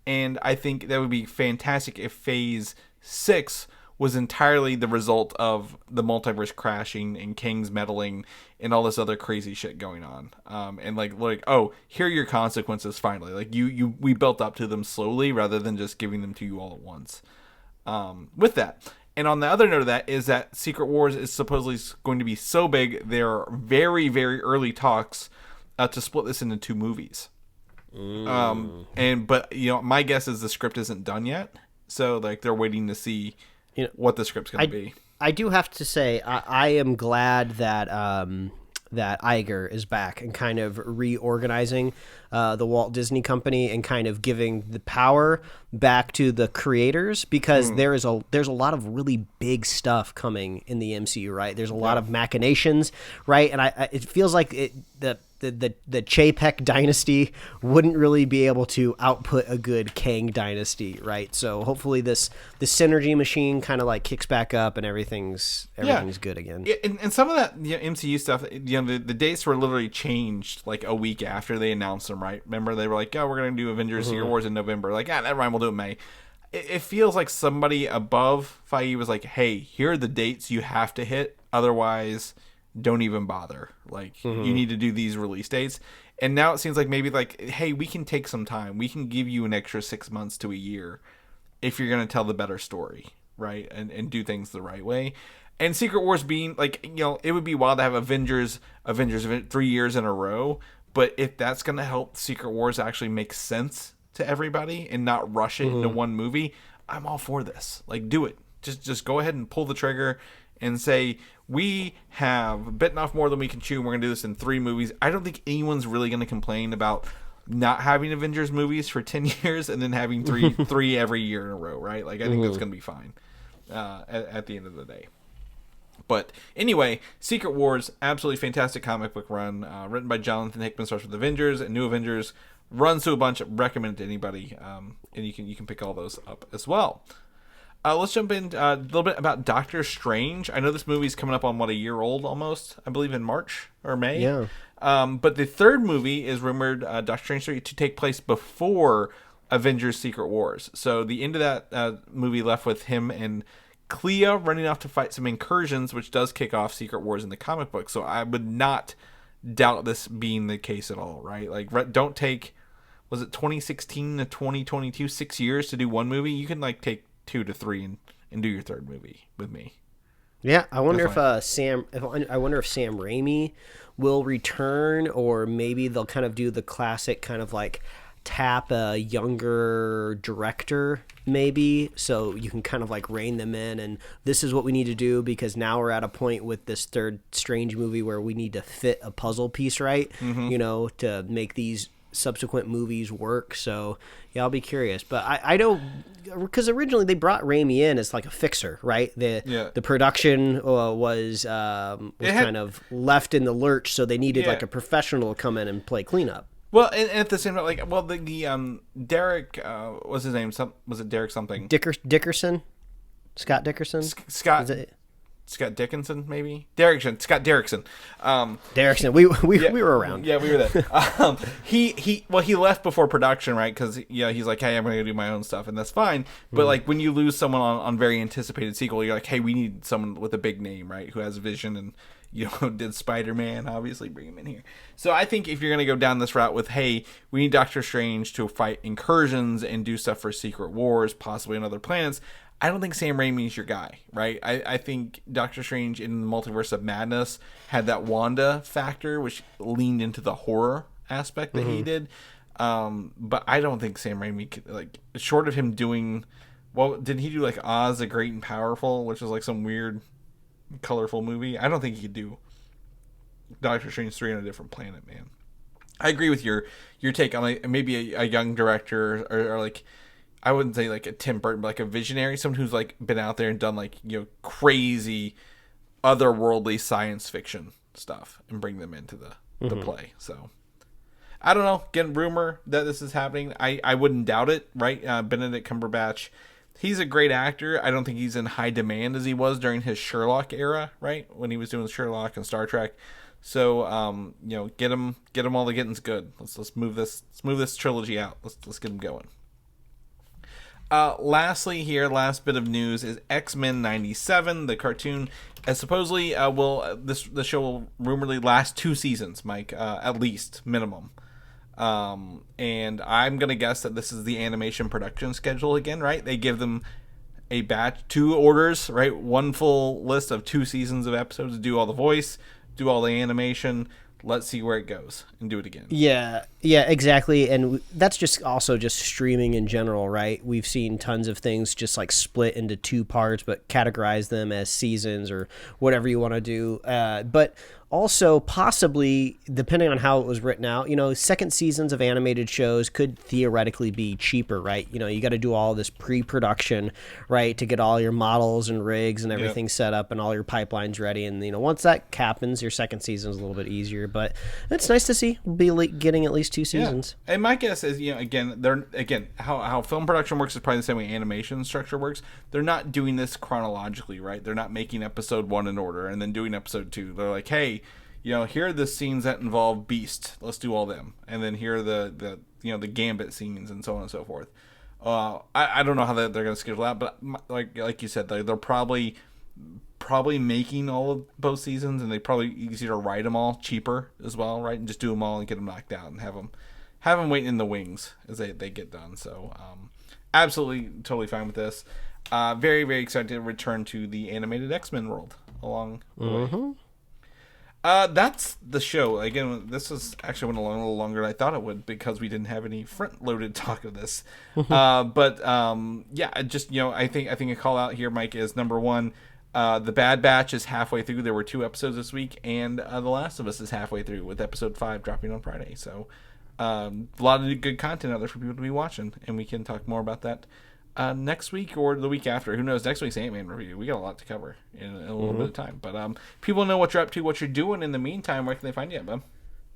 And I think that would be fantastic if Phase 6 was entirely the result of the multiverse crashing and King's meddling and all this other crazy shit going on. And like, oh, here are your consequences finally. Like we built up to them slowly rather than just giving them to you all at once. With that. And on the other note of that is that Secret Wars is supposedly going to be so big, there are very, very early talks to split this into 2 movies. But my guess is the script isn't done yet. So like they're waiting to see what the script's going to be. I do have to say, I am glad that that Iger is back and kind of reorganizing the Walt Disney Company and kind of giving the power back to the creators, because there's a lot of really big stuff coming in the MCU, right? There's a lot of machinations, right? And it feels like the Chapek dynasty wouldn't really be able to output a good Kang dynasty, right? So hopefully the synergy machine kind of like kicks back up and everything's good again. Yeah, and some of that MCU stuff, the dates were literally changed like a week after they announced them, right? Remember they were like, "Oh, we're gonna do Avengers Secret Wars in November." Like, never mind, we'll do it in May. It feels like somebody above Feige was like, "Hey, here are the dates you have to hit, otherwise don't even bother. Like, you need to do these release dates." And now it seems like maybe like, hey, we can take some time. We can give you an extra 6 months to a year if you're going to tell the better story, right? And do things the right way. And Secret Wars being like, it would be wild to have Avengers 3 years in a row. But if that's going to help Secret Wars actually make sense to everybody and not rush it into one movie, I'm all for this. Like, do it. Just go ahead and pull the trigger and say, we have bitten off more than we can chew, and we're going to do this in 3 movies. I don't think anyone's really going to complain about not having Avengers movies for 10 years and then having three every year in a row, right? Like, I think that's going to be fine at the end of the day. But anyway, Secret Wars, absolutely fantastic comic book run, written by Jonathan Hickman, starts with Avengers and New Avengers, runs through a bunch, recommend it to anybody, and you can pick all those up as well. Let's jump in a little bit about Doctor Strange. I know this movie's coming up on, a year old almost, I believe in March or May. Yeah. But the third movie is rumored, Doctor Strange 3, to take place before Avengers Secret Wars. So the end of that movie left with him and Clea running off to fight some incursions, which does kick off Secret Wars in the comic book. So I would not doubt this being the case at all, right? Like, don't take, was it 2016 to 2022, 6 years to do one movie? You can like take 2 to 3 and do your third movie with me. Yeah, I wonder if Sam Raimi will return, or maybe they'll kind of do the classic kind of like tap a younger director, maybe, so you can kind of like rein them in, and this is what we need to do because now we're at a point with this third Strange movie where we need to fit a puzzle piece right, to make these subsequent movies work. So yeah, I'll be curious, but I know, because originally they brought Raimi in as like a fixer, right? The production was kind of left in the lurch, so they needed like a professional to come in and play cleanup. Well, and at the same time, like, well, the Derek, what's his name? Was it Derek something? Dickerson? Scott Dickerson? Scott Dickinson, maybe? Scott Derrickson. Derrickson. We were around. Yeah, we were there. He left before production, right? Because he's like, hey, I'm going to do my own stuff, and that's fine. But like, when you lose someone on very anticipated sequel, you're like, hey, we need someone with a big name, right? Who has a vision and did Spider-Man, obviously, bring him in here. So I think if you're going to go down this route with, hey, we need Doctor Strange to fight incursions and do stuff for Secret Wars, possibly on other planets, I don't think Sam Raimi's your guy, right? I think Doctor Strange in the Multiverse of Madness had that Wanda factor, which leaned into the horror aspect that he did. But I don't think Sam Raimi could, like, short of him doing, well, did he do like Oz the Great and Powerful, which is like some weird colorful movie? I don't think he could do Doctor Strange 3 on a different planet, man. I agree with your take on like maybe a young director or like, I wouldn't say like a Tim Burton, but like a visionary, someone who's like been out there and done like, crazy otherworldly science fiction stuff and bring them into the play. So I don't know, getting rumor that this is happening. I wouldn't doubt it, right? Benedict Cumberbatch, he's a great actor. I don't think he's in high demand as he was during his Sherlock era, right? When he was doing Sherlock and Star Trek. So, get him while the getting's good. Let's move this trilogy out. Let's get him going. Lastly here, last bit of news is X-Men 97, the cartoon. Supposedly, the show will rumoredly last 2 seasons, Mike, at least, minimum. And I'm going to guess that this is the animation production schedule again, right? They give them a batch, 2 orders, right? 1 full list of 2 seasons of episodes, do all the voice, do all the animation. Let's see where it goes and do it again. Yeah, exactly. And that's just also just streaming in general, right? We've seen tons of things just like split into 2 parts, but categorize them as seasons or whatever you want to do. But also possibly, depending on how it was written out, second seasons of animated shows could theoretically be cheaper, right? You got to do all this pre-production, right, to get all your models and rigs and everything set up and all your pipelines ready. And, once that happens, your second season is a little bit easier. But it's nice to see we'll be getting at least 2 seasons. Yeah. And my guess is, how film production works is probably the same way animation structure works. They're not doing this chronologically, right? They're not making episode 1 in order and then doing episode 2. They're like, hey, here are the scenes that involve Beast. Let's do all them. And then here are the Gambit scenes and so on and so forth. I don't know how they're going to schedule that, but like you said, they're probably making all of both seasons, and they probably easier to write them all, cheaper as well, right? And just do them all and get them knocked out and have them waiting in the wings as they get done. So absolutely, totally fine with this. Very, very excited to return to the animated X-Men world along the way. That's the show. Again, this was actually went along a little longer than I thought it would because we didn't have any front-loaded talk of this. But just I think a call out here, Mike, is number 1. The Bad Batch is halfway through. There were 2 episodes this week, and The Last of Us is halfway through with episode 5 dropping on Friday. So a lot of good content out there for people to be watching, and we can talk more about that next week or the week after. Who knows? Next week's Ant-Man review. We got a lot to cover in a little bit of time. But people know what you're up to, what you're doing in the meantime. Where can they find you at, bub?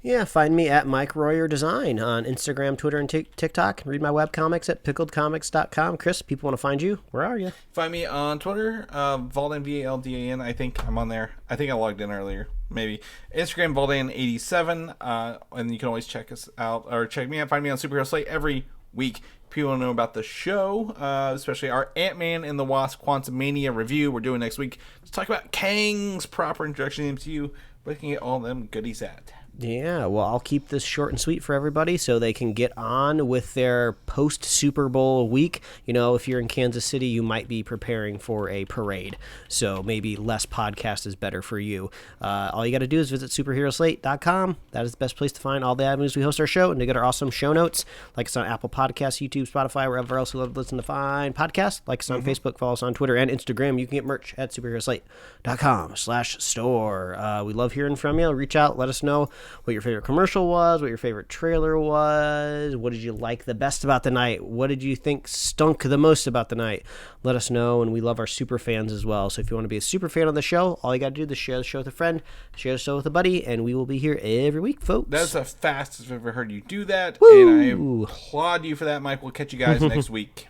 Yeah, find me at Mike Royer Design on Instagram, Twitter, and TikTok. Read my webcomics at pickledcomics.com. Chris, people want to find you. Where are you? Find me on Twitter, Valdan, VALDAN. I think I'm on there. I think I logged in earlier. Maybe. Instagram, Valdan87. And you can always check us out, or check me out. Find me on Superhero Slate every week. People want to know about the show, especially our Ant-Man and the Wasp Quantumania review we're doing next week. Let's talk about Kang's proper introduction to the MCU. Where can you get all them goodies at? Yeah, well, I'll keep this short and sweet for everybody so they can get on with their post-Super Bowl week. If you're in Kansas City, you might be preparing for a parade, so maybe less podcast is better for you. All you got to do is visit superheroslate.com. That is the best place to find all the avenues we host our show and to get our awesome show notes. Like us on Apple Podcasts, YouTube, Spotify, wherever else you love to listen to find podcasts. Like us on Facebook, follow us on Twitter and Instagram. You can get merch at superheroslate.com/store. We love hearing from you. Reach out, let us know what your favorite commercial was, what your favorite trailer was, what did you like the best about the night, what did you think stunk the most about the night. Let us know, and we love our super fans as well. So if you want to be a super fan of the show, all you got to do is share the show with a friend, share the show with a buddy, and we will be here every week, folks. That's the fastest I've ever heard you do that. Woo! And I applaud you for that, Mike. We'll catch you guys next week.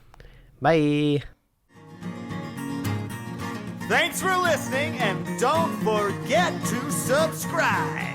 Bye. Thanks for listening, and don't forget to subscribe.